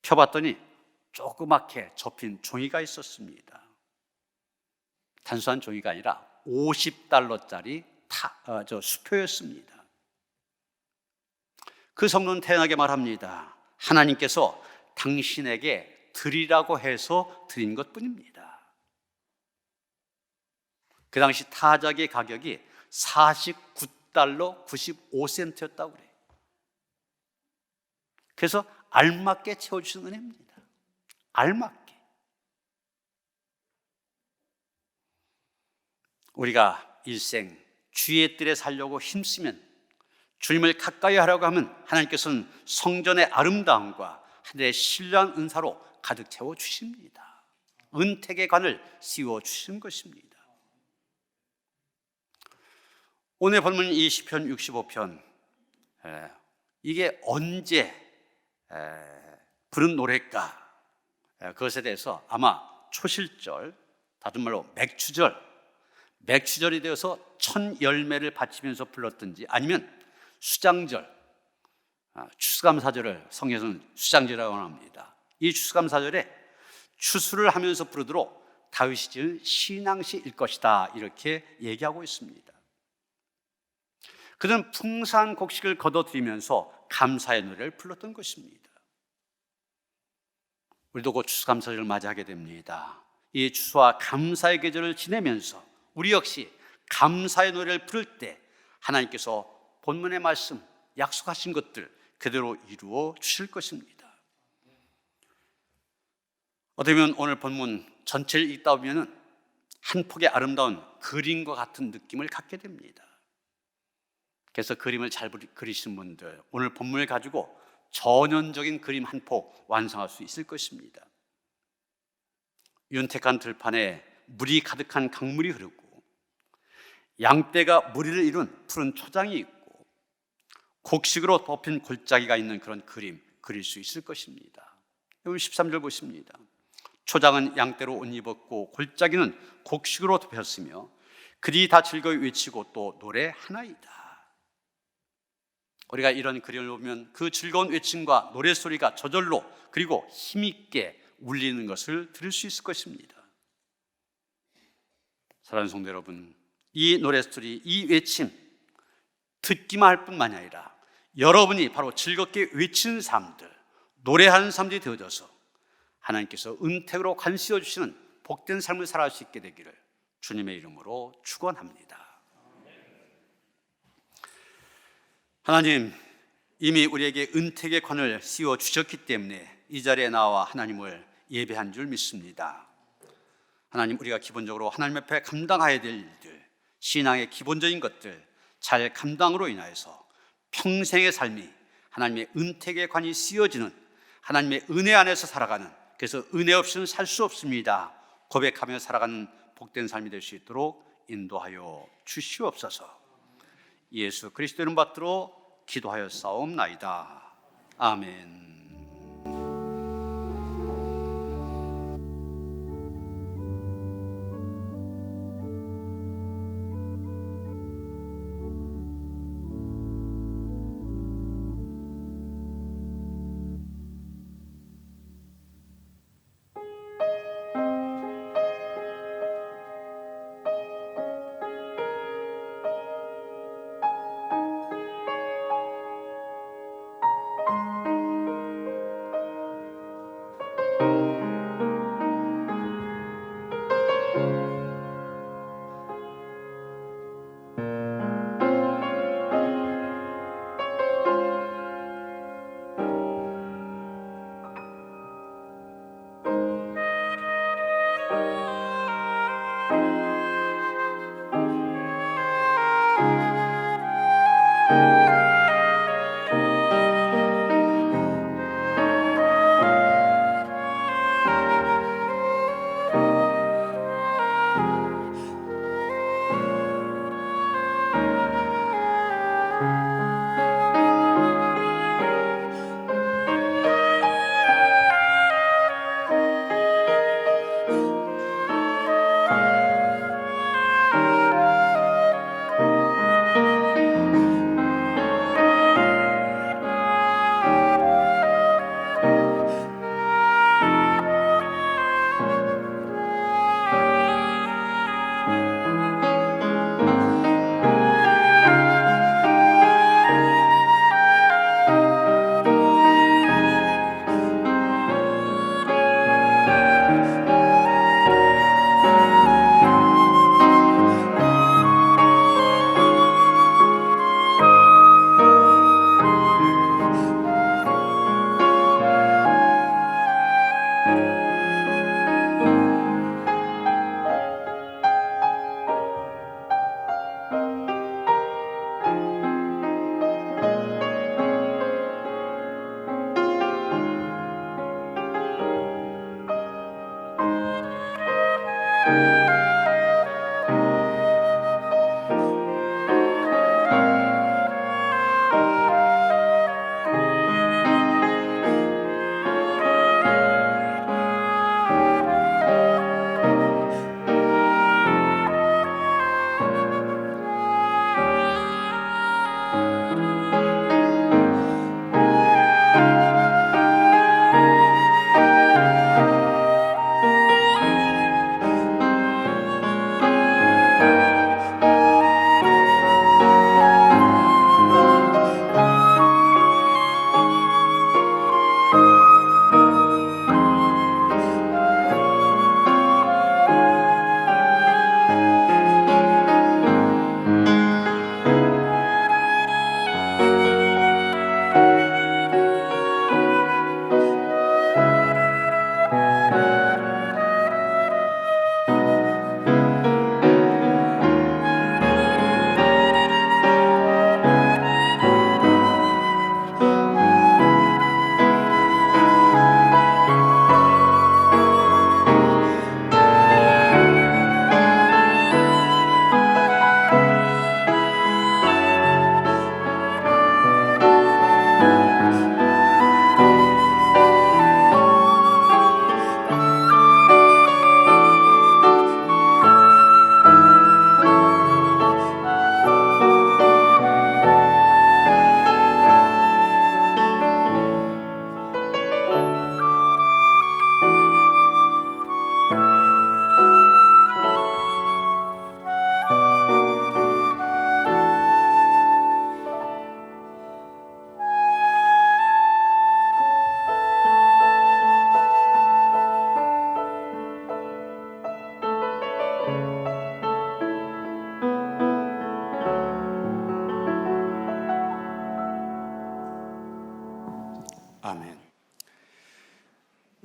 펴봤더니 조그맣게 접힌 종이가 있었습니다. 단순한 종이가 아니라 $50짜리 수표였습니다. 그 성도는 태연하게 말합니다. 하나님께서 당신에게 드리라고 해서 드린 것뿐입니다. 그 당시 타자기의 가격이 $49.95였다고 그래요. 그래서 알맞게 채워주신 은혜입니다. 알맞게. 우리가 일생 주의 뜰에 살려고 힘쓰면, 주님을 가까이 하려고 하면 하나님께서는 성전의 아름다움과 하늘의 신령한 은사로 가득 채워 주십니다. 은택의 관을 씌워 주시는 것입니다. 오늘 본문 이 시편 65편, 이게 언제 부른 노래일까? 그것에 대해서 아마 초실절, 다른 말로 맥추절이 되어서 천 열매를 바치면서 불렀든지, 아니면 수장절, 추수감사절을 성경에서는 수장절이라고 합니다. 이 추수감사절에 추수를 하면서 부르도록 다윗이 지은 신앙시일 것이다, 이렇게 얘기하고 있습니다. 그는 풍성한 곡식을 거둬들이면서 감사의 노래를 불렀던 것입니다. 우리도 곧 추수감사절을 맞이하게 됩니다. 이 추수와 감사의 계절을 지내면서 우리 역시 감사의 노래를 부를 때 하나님께서 본문의 말씀, 약속하신 것들 그대로 이루어 주실 것입니다. 어떻게 보면 오늘 본문 전체를 읽다 보면 한 폭의 아름다운 그림과 같은 느낌을 갖게 됩니다. 그래서 그림을 잘 그리시는 분들, 오늘 본문을 가지고 전형적인 그림 한 폭 완성할 수 있을 것입니다. 윤택한 들판에 물이 가득한 강물이 흐르고, 양떼가 무리를 이룬 푸른 초장이 있고, 곡식으로 덮인 골짜기가 있는 그런 그림 그릴 수 있을 것입니다. 여러분 13절 보십니다. 초장은 양떼로 옷 입었고 골짜기는 곡식으로 덮였으며 그들이 다 즐거이 외치고 또 노래하나이다. 우리가 이런 그림을 보면 그 즐거운 외침과 노래소리가 저절로 그리고 힘있게 울리는 것을 들을 수 있을 것입니다. 사랑하는 성도 여러분, 이 노래소리, 이 외침 듣기만 할 뿐만이 아니라 여러분이 바로 즐겁게 외치는 사람들, 노래하는 사람들이 되어져서 하나님께서 은택으로 관시어 주시는 복된 삶을 살아갈 수 있게 되기를 주님의 이름으로 축원합니다. 하나님, 이미 우리에게 은택의 관을 씌워 주셨기 때문에 이 자리에 나와 하나님을 예배한 줄 믿습니다. 하나님, 우리가 기본적으로 하나님 앞에 감당해야 될 일들, 신앙의 기본적인 것들 잘 감당으로 인하여서 평생의 삶이 하나님의 은택의 관이 씌워지는 하나님의 은혜 안에서 살아가는, 그래서 은혜 없이는 살 수 없습니다 고백하며 살아가는 복된 삶이 될 수 있도록 인도하여 주시옵소서. 예수 그리스도 이름 받들어 기도하여 싸움나이다. 아멘.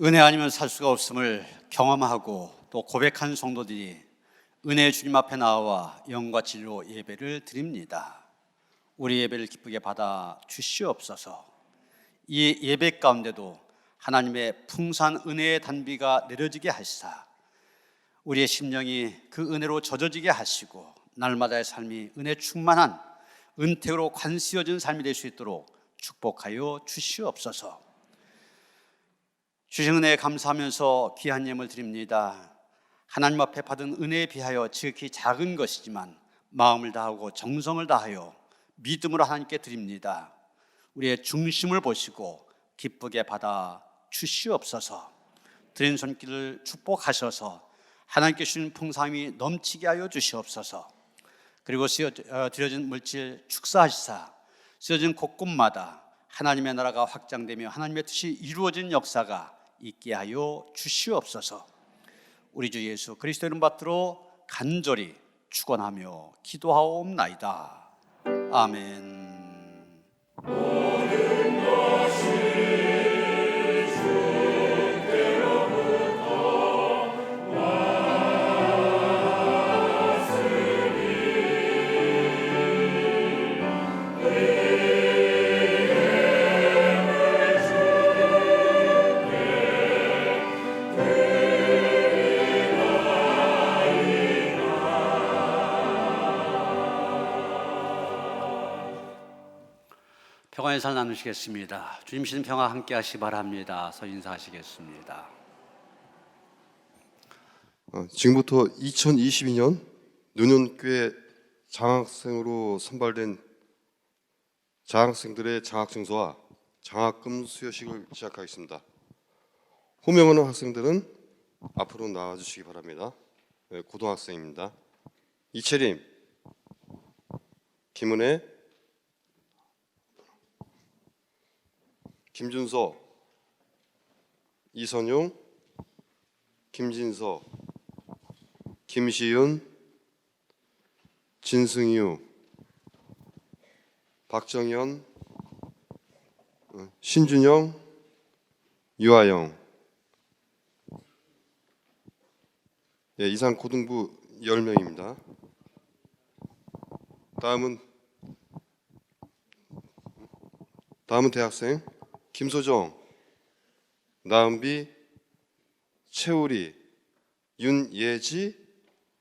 은혜 아니면 살 수가 없음을 경험하고 또 고백한 성도들이 은혜의 주님 앞에 나와 영과 진리로 예배를 드립니다. 우리 예배를 기쁘게 받아 주시옵소서. 이 예배 가운데도 하나님의 풍성한 은혜의 단비가 내려지게 하시사 우리의 심령이 그 은혜로 젖어지게 하시고 날마다의 삶이 은혜 충만한 은택으로 관시어진 삶이 될 수 있도록 축복하여 주시옵소서. 주신 은혜에 감사하면서 귀한 예물 드립니다. 하나님 앞에 받은 은혜에 비하여 지극히 작은 것이지만 마음을 다하고 정성을 다하여 믿음으로 하나님께 드립니다. 우리의 중심을 보시고 기쁘게 받아 주시옵소서. 드린 손길을 축복하셔서 하나님께 주신 풍성함이 넘치게 하여 주시옵소서. 그리고 드려진 물질 축사하시사 쓰여진 곳곳마다 하나님의 나라가 확장되며 하나님의 뜻이 이루어진 역사가 있게 하여 주시옵소서. 우리 주 예수 그리스도 이름 받들어 간절히 축원하며 기도하옵나이다. 아멘. 평화의 살 나누시겠습니다. 주님 주신 평화 함께 하시기 바랍니다. 서 인사하시겠습니다. 지금부터 2022년 노년교회 장학생으로 선발된 장학생들의 장학증서와 장학금 수여식을 시작하겠습니다. 호명하는 학생들은 앞으로 나와주시기 바랍니다. 고등학생입니다. 이채림, 김은혜, 김준서, 이선용, 김진서, 김시윤, 진승유, 박정현, 신준영, 유아영. 이상 고등부 10명입니다. 다음은 대학생 김소정, 나은비, 최우리, 윤예지,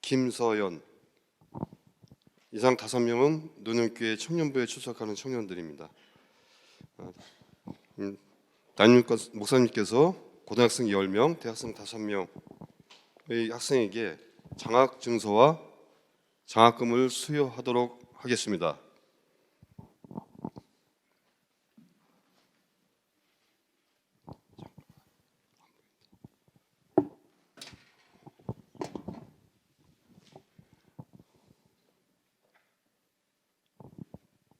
김서연. 이상 5명은 노년교회 청년부에 출석하는 청년들입니다. 담임 목사님께서 고등학생 10명, 대학생 5명의 학생에게 장학증서와 장학금을 수여하도록 하겠습니다.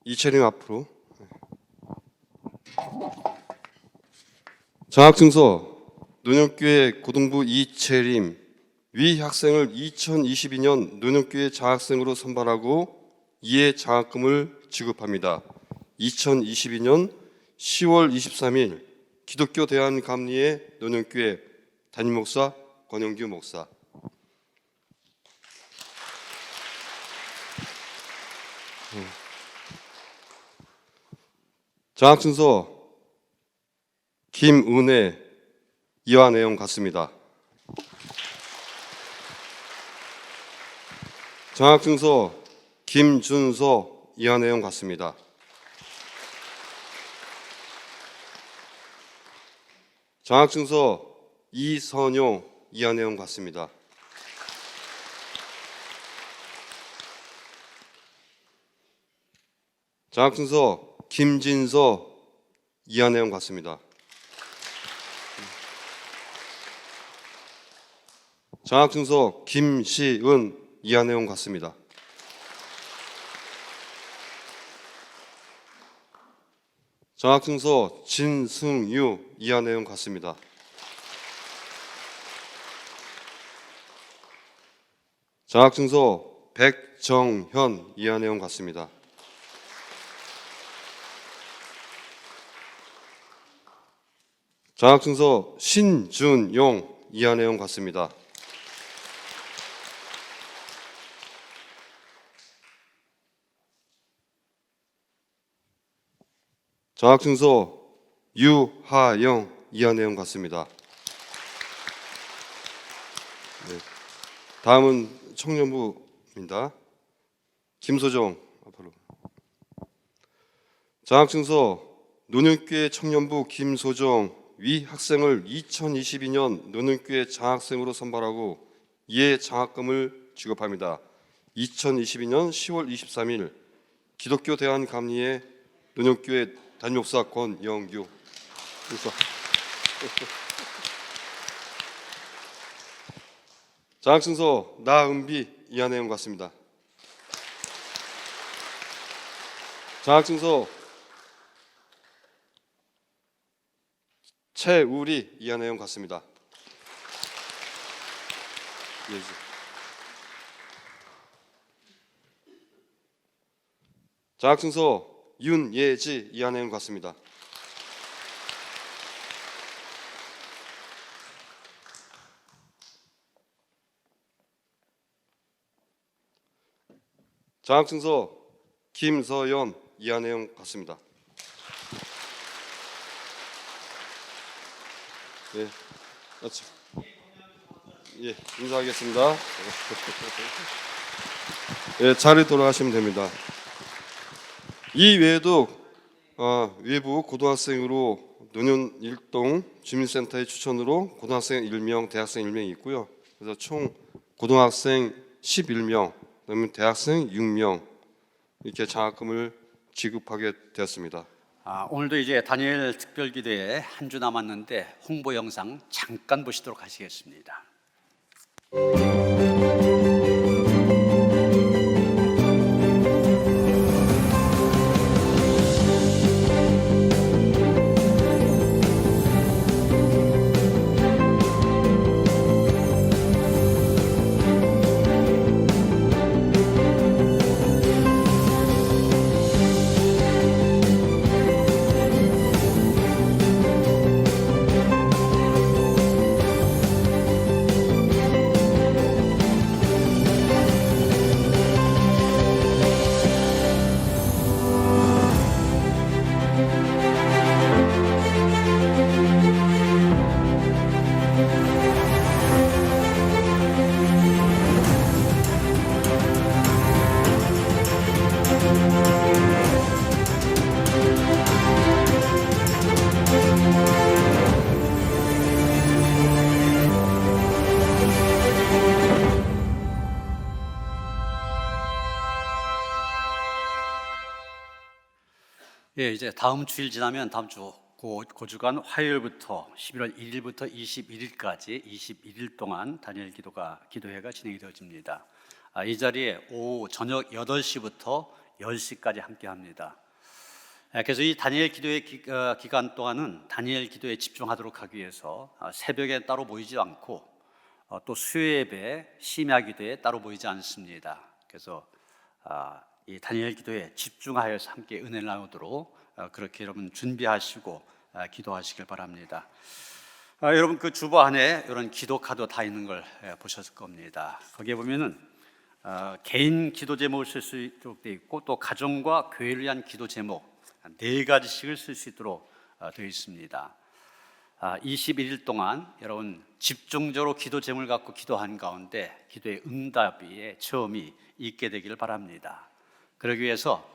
이채림 앞으로. 장학증서 노년교회 고등부 이채림 위 학생을 2022년 노년교회 장학생으로 선발하고 이에 장학금을 지급합니다. 2022년 10월 23일 기독교 대한감리회 노년교회 담임목사 권영규 목사. 장학증서 김은혜 이와 내용 같습니다. 장학증서 김준서 이와 내용 같습니다. 장학증서 이선용 이와 내용 같습니다. 장학증서 김진서 이하 내용 같습니다. 장학증서 김시은 이하 내용 같습니다. 장학증서 진승유 이하 내용 같습니다. 장학증서 백정현 이하 내용 같습니다. 장학증서 신준용 이하내용 같습니다. 장학증서 유하영 이하내용 같습니다. 네. 다음은 청년부입니다. 김소정 앞으로. 장학증서 노년교회 청년부 김소정 위 학생을 2022년 노년교회 장학생으로 선발하고 이에 장학금을 지급합니다. 2022년 10월 23일 기독교 대한감리회 노년교회 단목사 권영규. 장학증서 나은비 이하내용 같습니다. 장학증서 최우리 이하내용 같습니다. 예. 장학증서 윤예지 이하내용 같습니다. 장학증서 김서연 이하내용 같습니다. 예, 맞죠. 예, 인사하겠습니다. 예, 자리 돌아가시면 됩니다. 이 외에도 외부 고등학생으로 노년 일동 주민센터의 추천으로 고등학생 1명, 대학생 1명이 있고요. 그래서 총 고등학생 11명, 그다음에 대학생 6명 이렇게 장학금을 지급하게 되었습니다. 오늘도 이제 다니엘 특별기도회 한 주 남았는데 홍보 영상 잠깐 보시도록 하시겠습니다. 예, 이제 다음 주일 지나면 다음 주 고주간 화요일부터 11월 1일부터 21일까지 21일 동안 다니엘 기도회가 진행이 되어집니다. 이 자리에 오후 저녁 8시부터 10시까지 함께합니다. 그래서 이 다니엘 기도회 기간 동안은 다니엘 기도에 집중하도록 하기 위해서 새벽에 따로 모이지 않고 또 수요예배, 심야 기도에 따로 모이지 않습니다. 그래서 이 다니엘 기도에 집중하여서 함께 은혜를 나누도록 그렇게 여러분 준비하시고 기도하시길 바랍니다. 여러분 그 주보 안에 이런 기도 카드 다 있는 걸 보셨을 겁니다. 거기에 보면은 개인 기도 제목을 쓸 수 있도록 되어 있고 또 가정과 교회를 위한 기도 제목 4가지씩을 쓸 수 있도록 되어 있습니다. 21일 동안 여러분 집중적으로 기도 제목을 갖고 기도한 가운데 기도의 응답의 체험이 있게 되기를 바랍니다. 그러기 위해서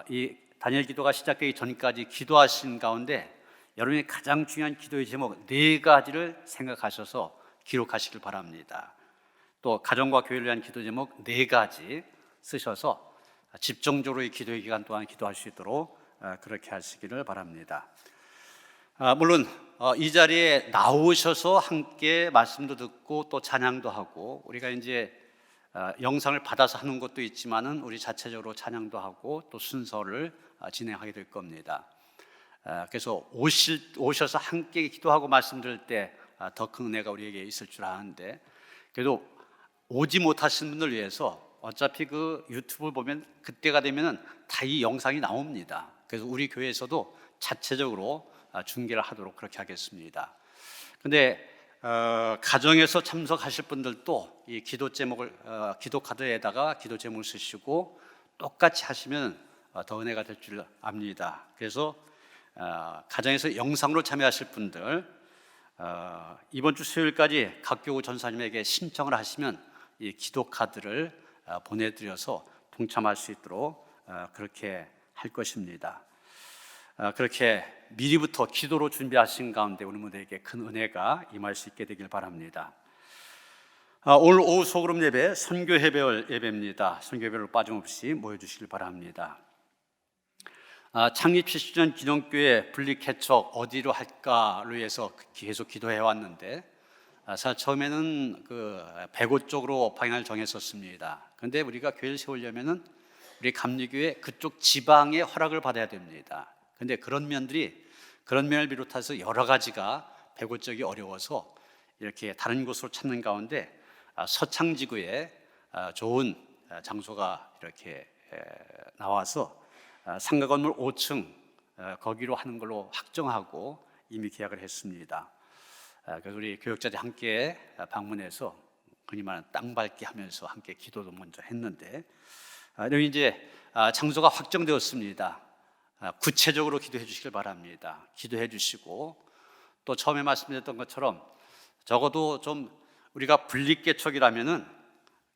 이 다니엘 기도가 시작되기 전까지 기도하신 가운데 여러분이 가장 중요한 기도의 제목 4가지를 생각하셔서 기록하시길 바랍니다. 또 가정과 교회를 위한 기도 제목 4가지 쓰셔서 집중적으로 이 기도의 기간 동안 기도할 수 있도록 그렇게 하시기를 바랍니다. 물론 이 자리에 나오셔서 함께 말씀도 듣고 또 찬양도 하고 우리가 이제 영상을 받아서 하는 것도 있지만은 우리 자체적으로 찬양도 하고 또 순서를 진행하게 될 겁니다. 그래서 오셔서 함께 기도하고 말씀 들을 때 더 큰 은혜가 우리에게 있을 줄 아는데 그래도 오지 못하신 분들 위해서 어차피 그 유튜브 보면 그때가 되면은 다 이 영상이 나옵니다. 그래서 우리 교회에서도 자체적으로 중계를 하도록 그렇게 하겠습니다. 근데 가정에서 참석하실 분들도 이 기도 제목을 기도 카드에다가 기도 제목을 쓰시고 똑같이 하시면 더 은혜가 될 줄 압니다. 그래서 가정에서 영상으로 참여하실 분들 이번 주 수요일까지 각 교구 전사님에게 신청을 하시면 이 기도 카드를 보내드려서 동참할 수 있도록 그렇게 할 것입니다. 그렇게 미리부터 기도로 준비하신 가운데 우리 모두에게 큰 은혜가 임할 수 있게 되길 바랍니다. 오늘 오후 소그룹 예배 선교 예배월 예배입니다. 선교 예배로 빠짐없이 모여주시길 바랍니다. 창립 70주년 기념교회 분리 개척 어디로 할까를 위해서 계속 기도해 왔는데 사실 처음에는 그 백오 쪽으로 방향을 정했었습니다. 그런데 우리가 교회를 세우려면은 우리 감리교회 그쪽 지방의 허락을 받아야 됩니다. 근데 그런 면을 비롯해서 여러 가지가 백오 쪽이 어려워서 이렇게 다른 곳으로 찾는 가운데 서창지구에 좋은 장소가 이렇게 나와서 상가 건물 5층 거기로 하는 걸로 확정하고 이미 계약을 했습니다. 그래서 우리 교역자들 함께 방문해서 흔히 말하는 땅 밟기 하면서 함께 기도도 먼저 했는데 여기 이제 장소가 확정되었습니다. 구체적으로 기도해 주시길 바랍니다. 기도해 주시고 또 처음에 말씀드렸던 것처럼 적어도 좀 우리가 분립개척이라면은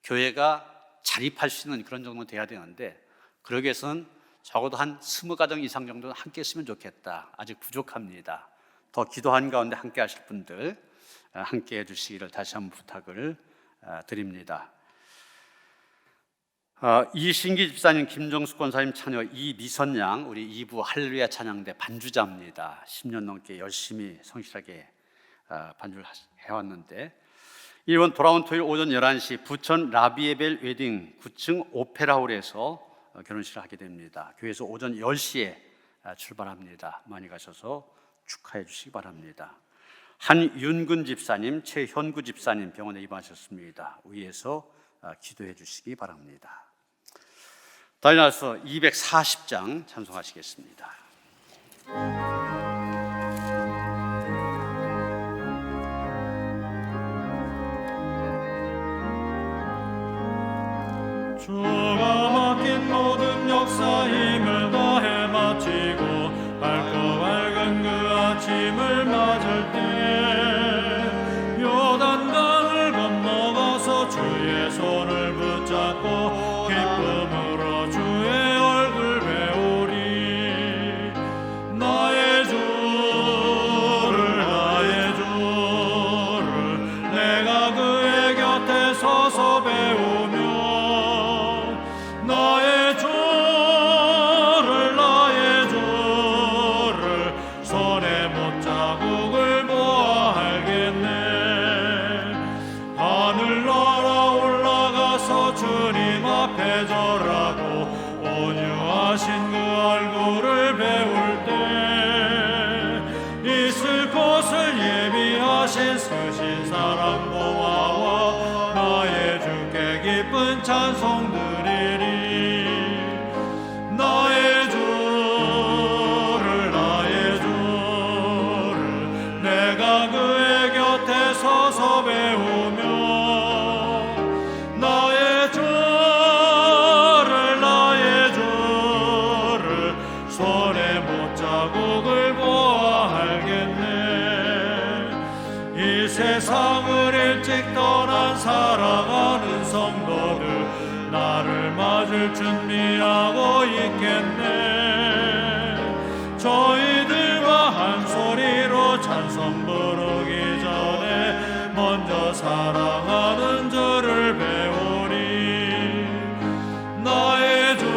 교회가 자립할 수 있는 그런 정도는 돼야 되는데 그러기 위해서는 적어도 한 20가정 이상 정도는 함께 했으면 좋겠다. 아직 부족합니다. 더 기도한 가운데 함께 하실 분들 함께 해주시기를 다시 한번 부탁을 드립니다. 이신기 집사님, 김정수 권사님 자녀 이미선 양 우리 2부 할렐루야 찬양대 반주자입니다. 10년 넘게 열심히 성실하게 반주를 해왔는데 이번 돌아온 토요일 오전 11시 부천 라비에벨 웨딩 9층 오페라홀에서 결혼식을 하게 됩니다. 교회에서 오전 10시에 출발합니다. 많이 가셔서 축하해 주시기 바랍니다. 한윤근 집사님, 최현구 집사님 병원에 입원하셨습니다. 위에서 기도해 주시기 바랍니다. 다시 나와서 240장 찬송하시겠습니다. 주가 맡긴 모든 역사 힘을 다해 마치고 밝고 밝은 그 아침을 맞을 때 요단강을 건너가서 주의 손을 붙잡고 기쁨으로 주의 얼굴 배우리 나의 주를 내가 그의 곁에 서서 배우며 나의 주를 손에 못자국을 보아 알겠네. 하늘 날아 올라가서 주님 앞에 절하고 온유하신 그 얼굴을 배울 때 있을 곳을 예비하신 쓰신 사랑 고마워 나의 주께 기쁜 찬송 드리리. 나의 주를 내가 그의 곁에 서서 배우며 나의 주를 손에 못자국을 보아 알겠네. 이 세상을 일찍 떠난 살아가는 성도들 나를 맞을 준비하고 있겠네. 저희들과 한 소리로 찬송 부르기 전에 먼저 사랑하는 저를 배우리. 나의 주를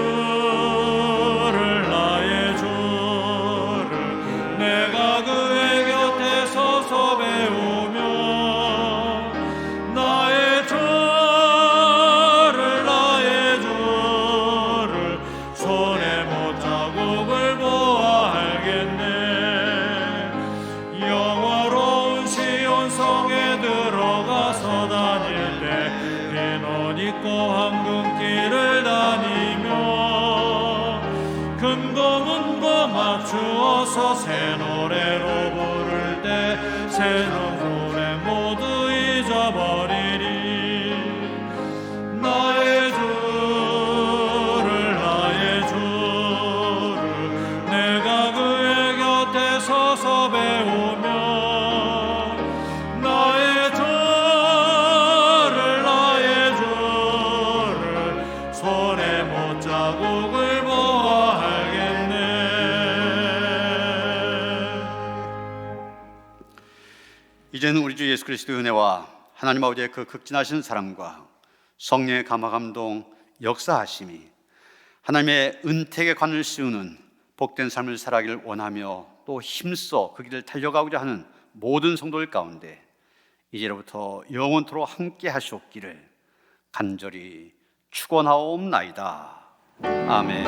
내가 그의 곁에 서서 배우며 나의 주를 손에 못자국을 보아 알겠네. 영화로운 시온 성에 들어가서다 맞추어서 새 노래로 부를 때 새 노래 모두 잊어버리리. 나의 주를 내가 그의 곁에 서서 배우며 나의 주를 손에 못자국을 보아 알겠네. 이제는 우리 주 예수 그리스도의 은혜와 하나님 아버지의 그 극진하신 사랑과 성령의 감화 감동 역사하심이 하나님의 은택의 관을 씌우는 복된 삶을 살아가기를 원하며 또 힘써 그 길을 달려가고자 하는 모든 성도들 가운데 이제로부터 영원토록 함께 하시옵기를 간절히 축원하옵나이다. 아멘.